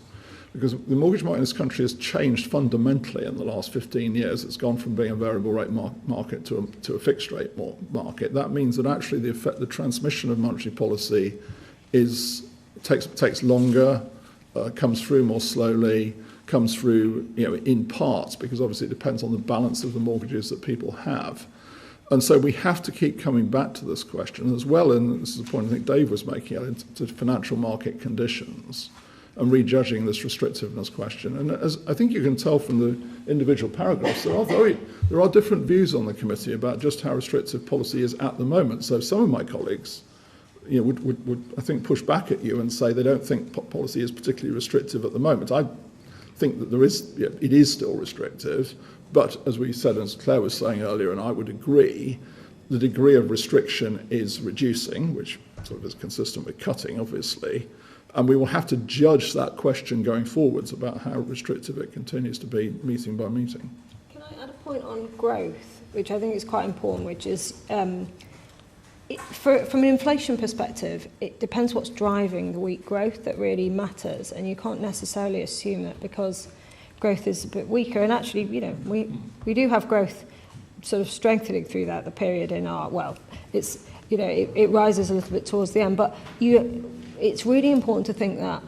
because the mortgage market in this country has changed fundamentally in the last 15 years. It's gone from being a variable rate market to a fixed rate market. That means that actually the transmission of monetary policy takes longer, comes through more slowly, comes through in parts, because obviously it depends on the balance of the mortgages that people have. And so we have to keep coming back to this question as well, and this is a point I think Dave was making, into financial market conditions. and rejudging this restrictiveness question. And as I think you can tell from the individual paragraphs, there are different views on the committee about just how restrictive policy is at the moment. So some of my colleagues, would I think push back at you and say they don't think policy is particularly restrictive at the moment. I think that it is still restrictive, but as we said, as Claire was saying earlier, and I would agree, the degree of restriction is reducing, which sort of is consistent with cutting, obviously. And we will have to judge that question going forwards about how restrictive it continues to be meeting by meeting. Can I add a point on growth, which I think is quite important, which is from an inflation perspective, it depends what's driving the weak growth that really matters, and you can't necessarily assume that because growth is a bit weaker. And actually, we do have growth sort of strengthening through the period in our, it's, it rises a little bit towards the end, but it's really important to think that,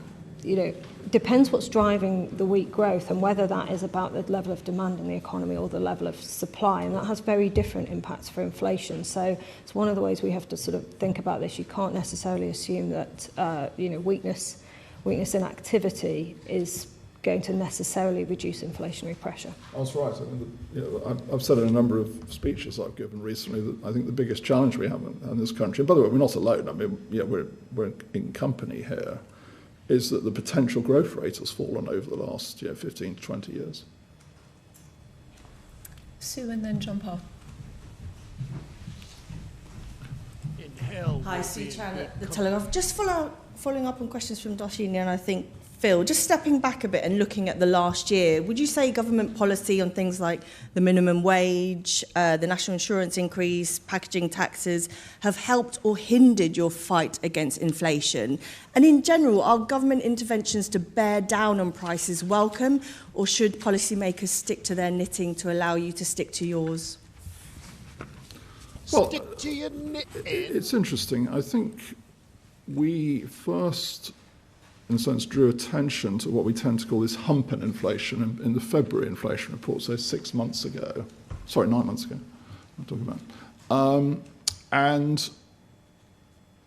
depends what's driving the weak growth and whether that is about the level of demand in the economy or the level of supply, and that has very different impacts for inflation. So it's one of the ways we have to sort of think about this. You can't necessarily assume that, weakness in activity is going to necessarily reduce inflationary pressure. That's right. I mean, I've said in a number of speeches I've given recently that I think the biggest challenge we have in this country, and by the way, we're not alone, I mean, we're in company here, is that the potential growth rate has fallen over the last 15 to 20 years. Sue and then John Paul. Hi, Sue Chan at The Telegraph. Just following up on questions from Darshini and I think Phil, just stepping back a bit and looking at the last year, would you say government policy on things like the minimum wage, the national insurance increase, packaging taxes have helped or hindered your fight against inflation? And in general, are government interventions to bear down on prices welcome, or should policymakers stick to their knitting to allow you to stick to yours? Well, stick to your knitting. It's interesting. I think we first, in a sense, drew attention to what we tend to call this hump in inflation in the February inflation report, so 9 months ago, I'm talking about. And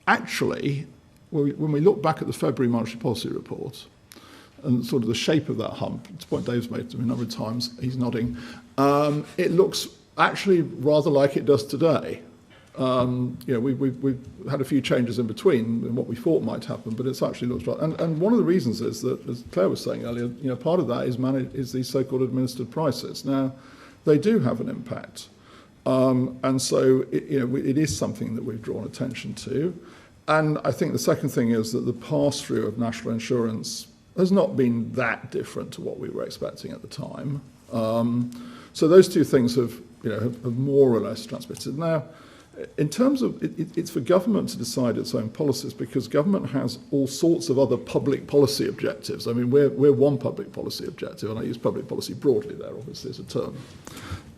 actually, when we look back at the February monetary policy report and sort of the shape of that hump, it's a point Dave's made to me a number of times, he's nodding, it looks actually rather like it does today. We've had a few changes in between in what we thought might happen, but it's actually looks right. And one of the reasons is that, as Claire was saying earlier, part of that is these so-called administered prices. Now, they do have an impact, and so it is something that we've drawn attention to. And I think the second thing is that the pass-through of national insurance has not been that different to what we were expecting at the time. So those two things have more or less transmitted. Now, in terms of, it's for government to decide its own policies, because government has all sorts of other public policy objectives. I mean, we're one public policy objective, and I use public policy broadly there, obviously, as a term.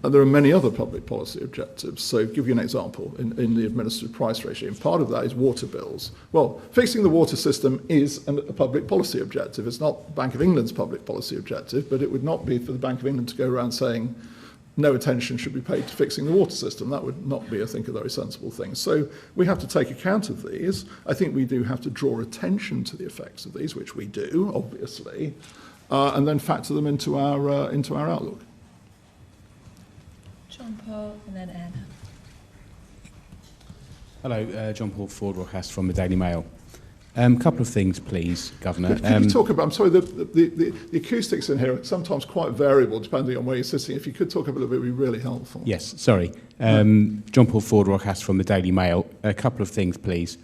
And there are many other public policy objectives. So, give you an example, in the administered price regime, part of that is water bills. Well, fixing the water system is a public policy objective. It's not Bank of England's public policy objective, but it would not be for the Bank of England to go around saying, no attention should be paid to fixing the water system. That would not be, I think, a very sensible thing. So we have to take account of these. I think we do have to draw attention to the effects of these, which we do, obviously, and then factor them into our outlook. John Paul and then Anna. Hello, John Paul Ford-Rochas from the Daily Mail. A couple of things, please, Governor. Could you talk about, I'm sorry, the acoustics in here are sometimes quite variable depending on where you're sitting. If you could talk a little bit, it would be really helpful. Yes, sorry. John Paul Ford-Rochas from the Daily Mail. A couple of things, please.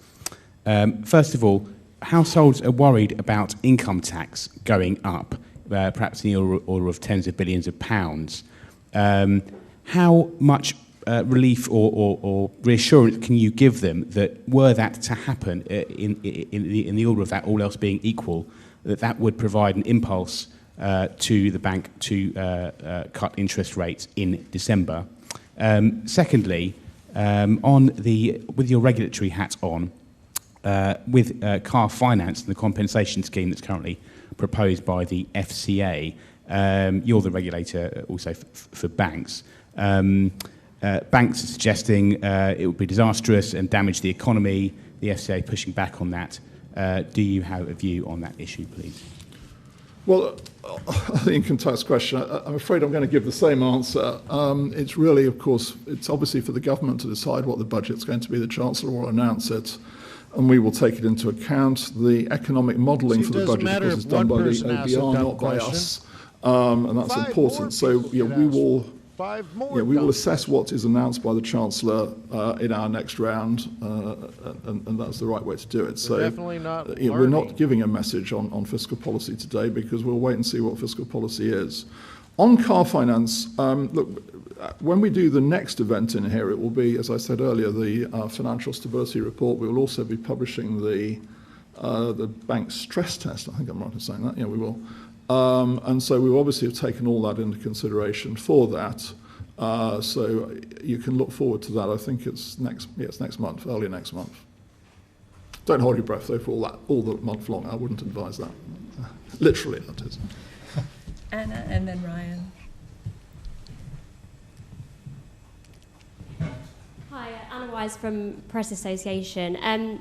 First of all, households are worried about income tax going up, perhaps in the order of tens of billions of pounds. How much relief or reassurance can you give them that were that to happen in the order of that, all else being equal, that would provide an impulse to the bank to cut interest rates in December? Secondly, with your regulatory hat on, with car finance and the compensation scheme that's currently proposed by the FCA, you're the regulator also for banks. Banks are suggesting it would be disastrous and damage the economy. The FCA pushing back on that. Do you have a view on that issue, please? Well, the income tax question, I'm afraid I'm going to give the same answer. It's really, of course, it's obviously for the government to decide what the budget's going to be. The Chancellor will announce it, and we will take it into account. The economic modelling for the budget, of course, is done by the OBR, not by us, and that's important. So we will. We will assess what is announced by the Chancellor in our next round, and that's the right way to do it. So we're not giving a message on fiscal policy today because we'll wait and see what fiscal policy is. On car finance, look, when we do the next event in here, it will be, as I said earlier, the financial stability report. We will also be publishing the bank stress test. I think I'm right in saying that. Yeah, we will. And so we obviously have taken all that into consideration for that. So you can look forward to that. I think it's next month, early next month. Don't hold your breath though for all the month long. I wouldn't advise that. Literally, that is. Anna and then Ryan. Hi, Anna Wise from Press Association.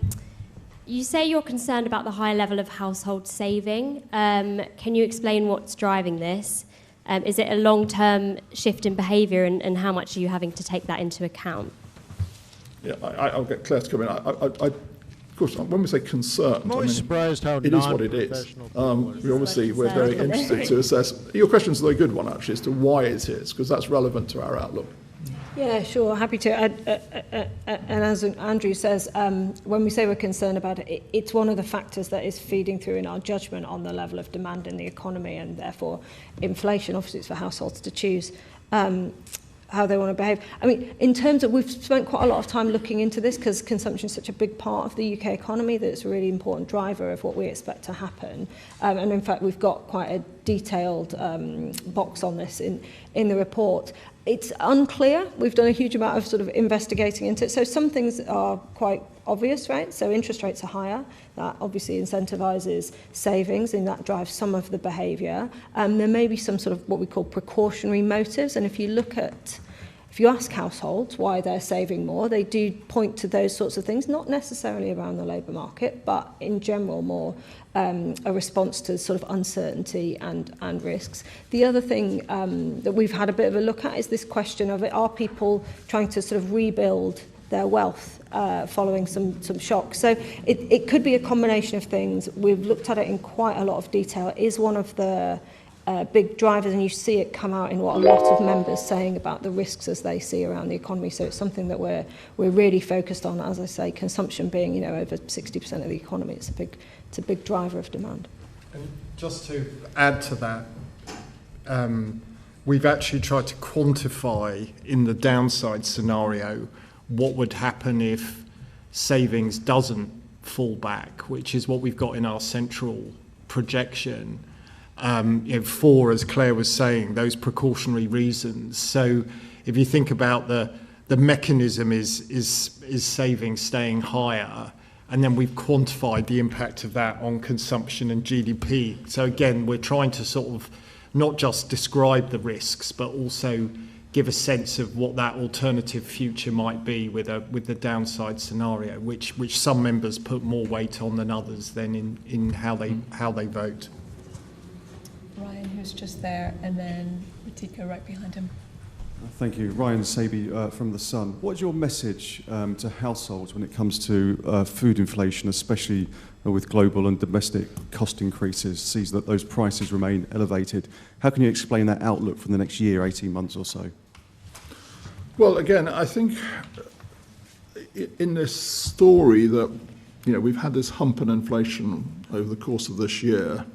You say you're concerned about the high level of household saving. Can you explain what's driving this? Is it a long-term shift in behaviour, and how much are you having to take that into account? Yeah, I'll get Claire to come in. Of course, when we say concerned, I'm always surprised how it is what it is. We're very interested to assess. Your question's a very good one, actually, as to why it is, because that's relevant to our outlook. Yeah, sure, happy to. And as Andrew says, when we say we're concerned about it, it's one of the factors that is feeding through in our judgment on the level of demand in the economy, and therefore inflation. Obviously, it's for households to choose how they want to behave. I mean, in terms of, we've spent quite a lot of time looking into this because consumption is such a big part of the UK economy that it's a really important driver of what we expect to happen. And in fact, we've got quite a detailed box on this in the report. It's unclear. We've done a huge amount of sort of investigating into it. So some things are quite obvious, right? So interest rates are higher. That obviously incentivizes savings, and that drives some of the behaviour. There may be some sort of what we call precautionary motives. And if you ask households why they're saving more, they do point to those sorts of things, not necessarily around the labour market, but in general more a response to sort of uncertainty and risks. The other thing that we've had a bit of a look at is this question of, are people trying to sort of rebuild their wealth following some shocks? So it could be a combination of things. We've looked at it in quite a lot of detail. It is one of the big drivers, and you see it come out in what a lot of members saying about the risks as they see around the economy. So it's something that we're really focused on. As I say, consumption being over 60% of the economy, it's a big driver of demand. And just to add to that, we've actually tried to quantify in the downside scenario what would happen if savings doesn't fall back, which is what we've got in our central projection. For, as Claire was saying, those precautionary reasons. So if you think about the mechanism is savings staying higher, and then we've quantified the impact of that on consumption and GDP. So again, we're trying to sort of not just describe the risks, but also give a sense of what that alternative future might be with the downside scenario, which some members put more weight on than others then in how they vote. Ryan, who's just there, and then Ratika right behind him. Thank you. Ryan Saby from The Sun. What's your message to households when it comes to food inflation, especially with global and domestic cost increases, sees that those prices remain elevated? How can you explain that outlook for the next year, 18 months or so? Well, again, I think in this story that, we've had this hump in inflation over the course of this year.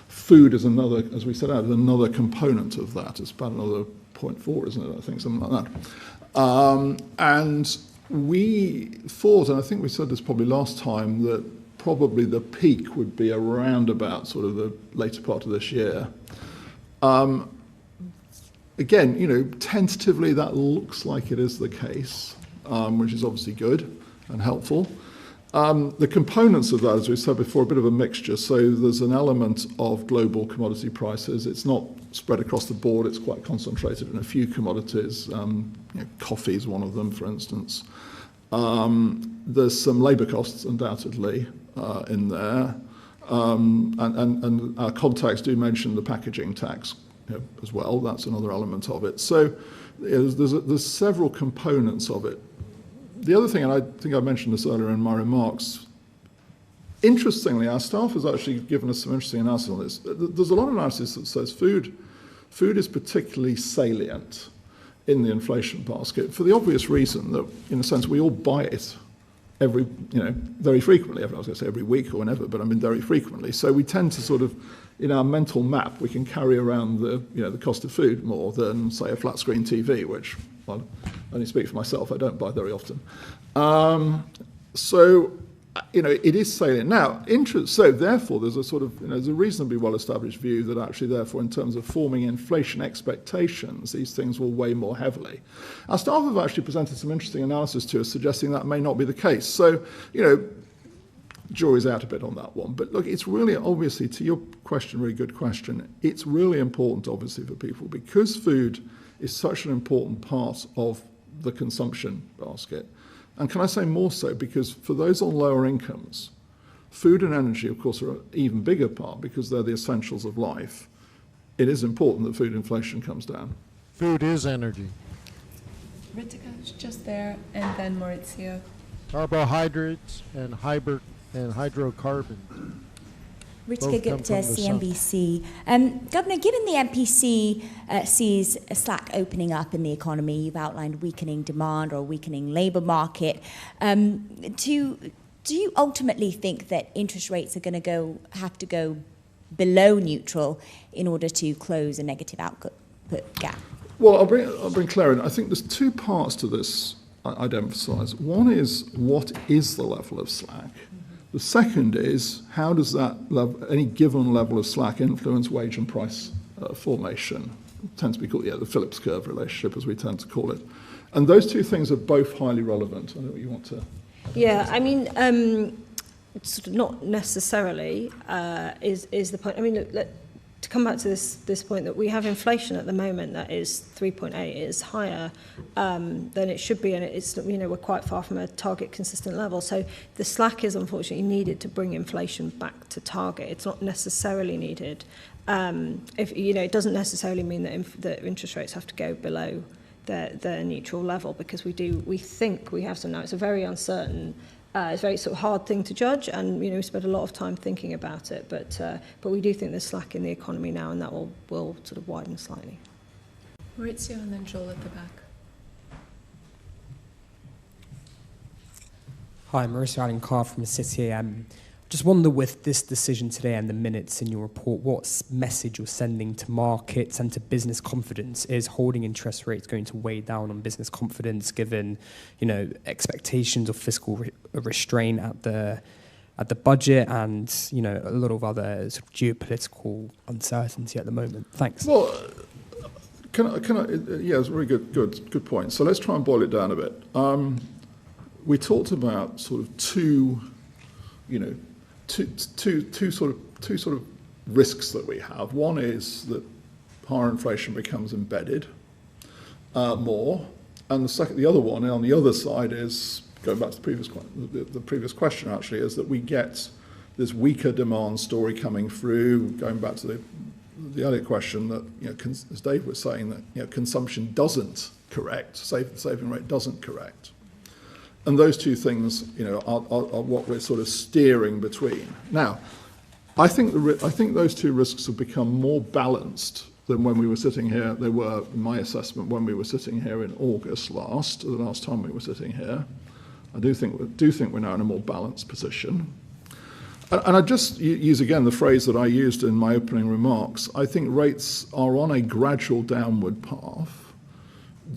Food is another, as we set out, another component of that. It's about another 0.4, isn't it? I think, something like that. And we thought, and I think we said this probably last time, that probably the peak would be around about sort of the later part of this year. Again, tentatively that looks like it is the case, which is obviously good and helpful. The components of that, as we said before, a bit of a mixture. So there's an element of global commodity prices. It's not spread across the board. It's quite concentrated in a few commodities. Coffee is one of them, for instance. There's some labour costs, undoubtedly. in there. And our contacts do mention the packaging tax as well. That's another element of it. So there's several components of it. The other thing, and I think I mentioned this earlier in my remarks, interestingly, our staff has actually given us some interesting analysis on this. There's a lot of analysis that says food is particularly salient in the inflation basket for the obvious reason that, in a sense, we all buy it very frequently. I was going to say every week or whenever, but I mean very frequently. So we tend to sort of, in our mental map, we can carry around the cost of food more than, say, a flat screen TV, which, well, I only speak for myself, I don't buy very often. It is salient. Now, so therefore, there's a sort of, there's a reasonably well-established view that actually, therefore, in terms of forming inflation expectations, these things will weigh more heavily. Our staff have actually presented some interesting analysis to us suggesting that may not be the case. So, jury's out a bit on that one. But look, it's really, obviously, to your question, really good question, it's really important, obviously, for people, because food is such an important part of the consumption basket. And can I say more so, because for those on lower incomes, food and energy, of course, are an even bigger part because they're the essentials of life. It is important that food inflation comes down. Food is energy. Ritika's just there, and then Maurizio. Carbohydrates and hydrocarbons. Ritika Gupta, CNBC. Governor, given the MPC sees a slack opening up in the economy, you've outlined weakening demand or weakening labour market, do you ultimately think that interest rates are going to have to go below neutral in order to close a negative output gap? Well, I'll bring clarity. I think there's two parts to this I'd emphasise. One is, what is the level of slack? The second is, how does that any given level of slack influence wage and price formation? It tends to be called the Phillips curve relationship, as we tend to call it. And those two things are both highly relevant. I don't know what you want to... Yeah, I mean, sort of not necessarily is the point. I mean, look, to come back to this point that we have inflation at the moment that is 3.8 is higher than it should be, and it's we're quite far from a target consistent level. So the slack is unfortunately needed to bring inflation back to target. It's not necessarily needed. If it doesn't necessarily mean that interest rates have to go below the neutral level, because we think we have some now. It's a very uncertain. It's a very sort of hard thing to judge, and we spent a lot of time thinking about it. But we do think there's slack in the economy now, and that will sort of widen slightly. Maurizio and then Joel at the back. Hi, Maurizio Allen-Carr from City. Just wonder, with this decision today and the minutes in your report, what message you're sending to markets and to business confidence? Is holding interest rates going to weigh down on business confidence, given expectations of fiscal restraint at the budget and a lot of other sort of geopolitical uncertainty at the moment? Thanks. Well, can I? Yeah, it's a very good point. So let's try and boil it down a bit. We talked about sort of two sort of risks that we have. One is that higher inflation becomes embedded more, and the other one on the other side is, going back to the previous question actually, is that we get this weaker demand story coming through. Going back to the earlier question, that as Dave was saying, that consumption doesn't correct, saving rate doesn't correct. And those two things, are what we're sort of steering between. Now, I think those two risks have become more balanced than when we were sitting here. They were, in my assessment, when we were sitting here in August the last time we were sitting here. I do think we're now in a more balanced position. And I just use again the phrase that I used in my opening remarks. I think rates are on a gradual downward path.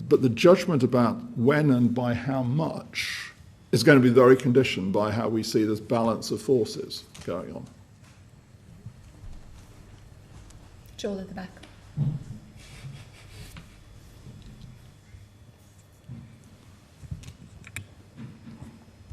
But the judgment about when and by how much is going to be very conditioned by how we see this balance of forces going on. Joel at the back.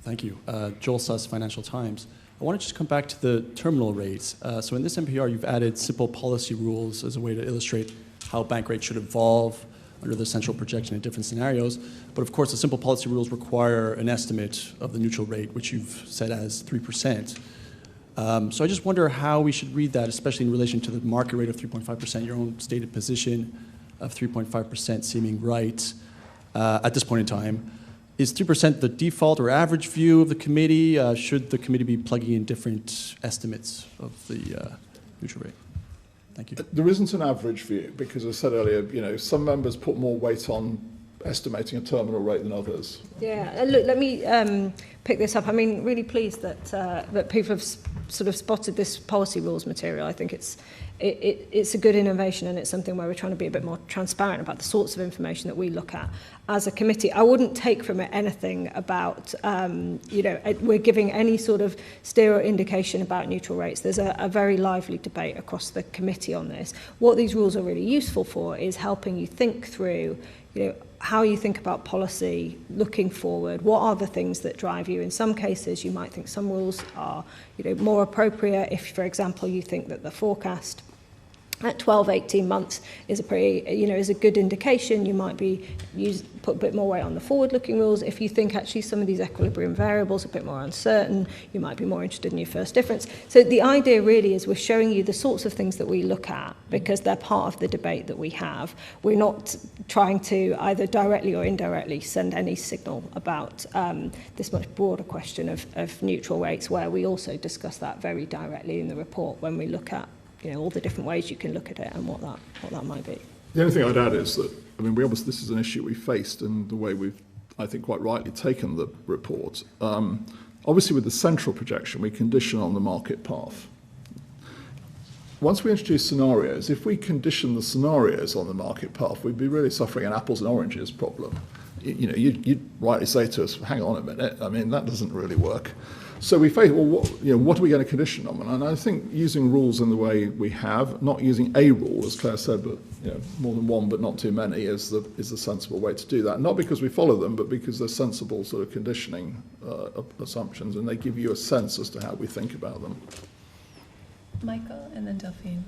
Thank you. Joel Suss, Financial Times. I want to just come back to the terminal rates. So in this NPR, you've added simple policy rules as a way to illustrate how bank rates should evolve under the central projection in different scenarios. But of course, the simple policy rules require an estimate of the neutral rate, which you've set as 3%. So I just wonder how we should read that, especially in relation to the market rate of 3.5%, your own stated position of 3.5% seeming right at this point in time. Is 3% the default or average view of the committee? Should the committee be plugging in different estimates of the neutral rate? Thank you. There isn't an average view because, as I said earlier, some members put more weight on estimating a terminal rate than others. Yeah, look, let me pick this up. I mean, really pleased that that people have sort of spotted this policy rules material. I think it's a good innovation, and it's something where we're trying to be a bit more transparent about the sorts of information that we look at as a committee. I wouldn't take from it anything about, we're giving any sort of steer or indication about neutral rates. There's a very lively debate across the committee on this. What these rules are really useful for is helping you think through, how you think about policy looking forward. What are the things that drive you? In some cases, you might think some rules are, more appropriate. If, for example, you think that the forecast at 12, 18 months is a pretty, is a good indication, you might put a bit more weight on the forward-looking rules. If you think actually some of these equilibrium variables are a bit more uncertain, you might be more interested in your first difference. So the idea really is we're showing you the sorts of things that we look at because they're part of the debate that we have. We're not trying to either directly or indirectly send any signal about this much broader question of neutral rates, where we also discuss that very directly in the report when we look at all the different ways you can look at it and what that might be. The only thing I'd add is that, this is an issue we faced in the way we've, I think, quite rightly taken the report. Obviously, with the central projection, we condition on the market path. Once we introduce scenarios, if we condition the scenarios on the market path, we'd be really suffering an apples and oranges problem. You'd rightly say to us, hang on a minute, that doesn't really work. So we face, what are we going to condition on? And I think using rules in the way we have, not using a rule, as Claire said, but more than one, but not too many, is the sensible way to do that. Not because we follow them, but because they're sensible sort of conditioning assumptions, and they give you a sense as to how we think about them. Michael, and then Delphine.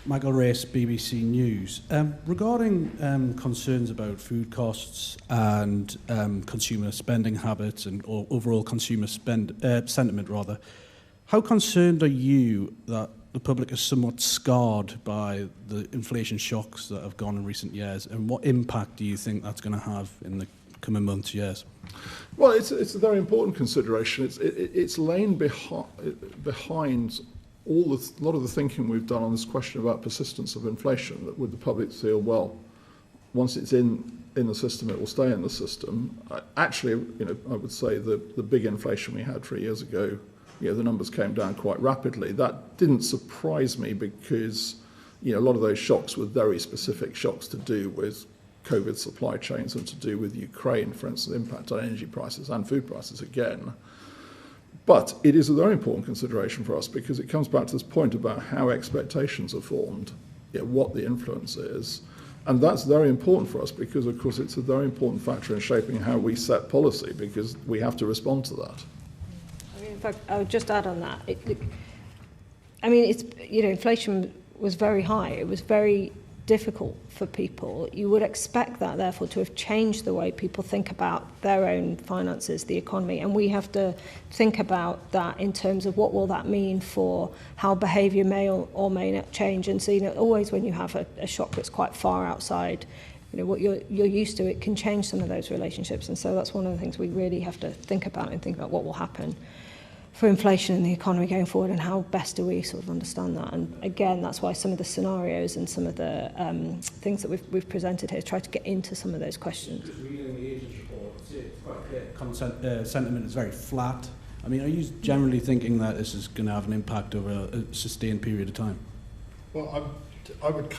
Michael Race, BBC News. Regarding concerns about food costs and consumer spending habits and overall consumer sentiment, rather, how concerned are you that the public is somewhat scarred by the inflation shocks that have gone in recent years, and what impact do you think that's going to have in the coming months, years? Well, it's a very important consideration. It's lain behind a lot of the thinking we've done on this question about persistence of inflation, that would the public feel, well, once it's in the system, it will stay in the system. Actually, I would say the big inflation we had 3 years ago, the numbers came down quite rapidly. That didn't surprise me because, a lot of those shocks were very specific shocks to do with COVID supply chains and to do with Ukraine, for instance, impact on energy prices and food prices again. But it is a very important consideration for us because it comes back to this point about how expectations are formed, what the influence is. And that's very important for us because, of course, it's a very important factor in shaping how we set policy because we have to respond to that. In fact, I would just add on that. Inflation was very high. It was very difficult for people. You would expect that, therefore, to have changed the way people think about their own finances, the economy, and we have to think about that in terms of what will that mean for how behaviour may or may not change. And so, always when you have a shock that's quite far outside, what you're used to, it can change some of those relationships. And so that's one of the things we really have to think about what will happen for inflation in the economy going forward and how best do we sort of understand that. And again, that's why some of the scenarios and some of the things that we've presented here try to get into some of those questions. Reading the agents report, it's quite clear sentiment is very flat. Are you generally thinking that this is going to have an impact over a sustained period of time? Well, I would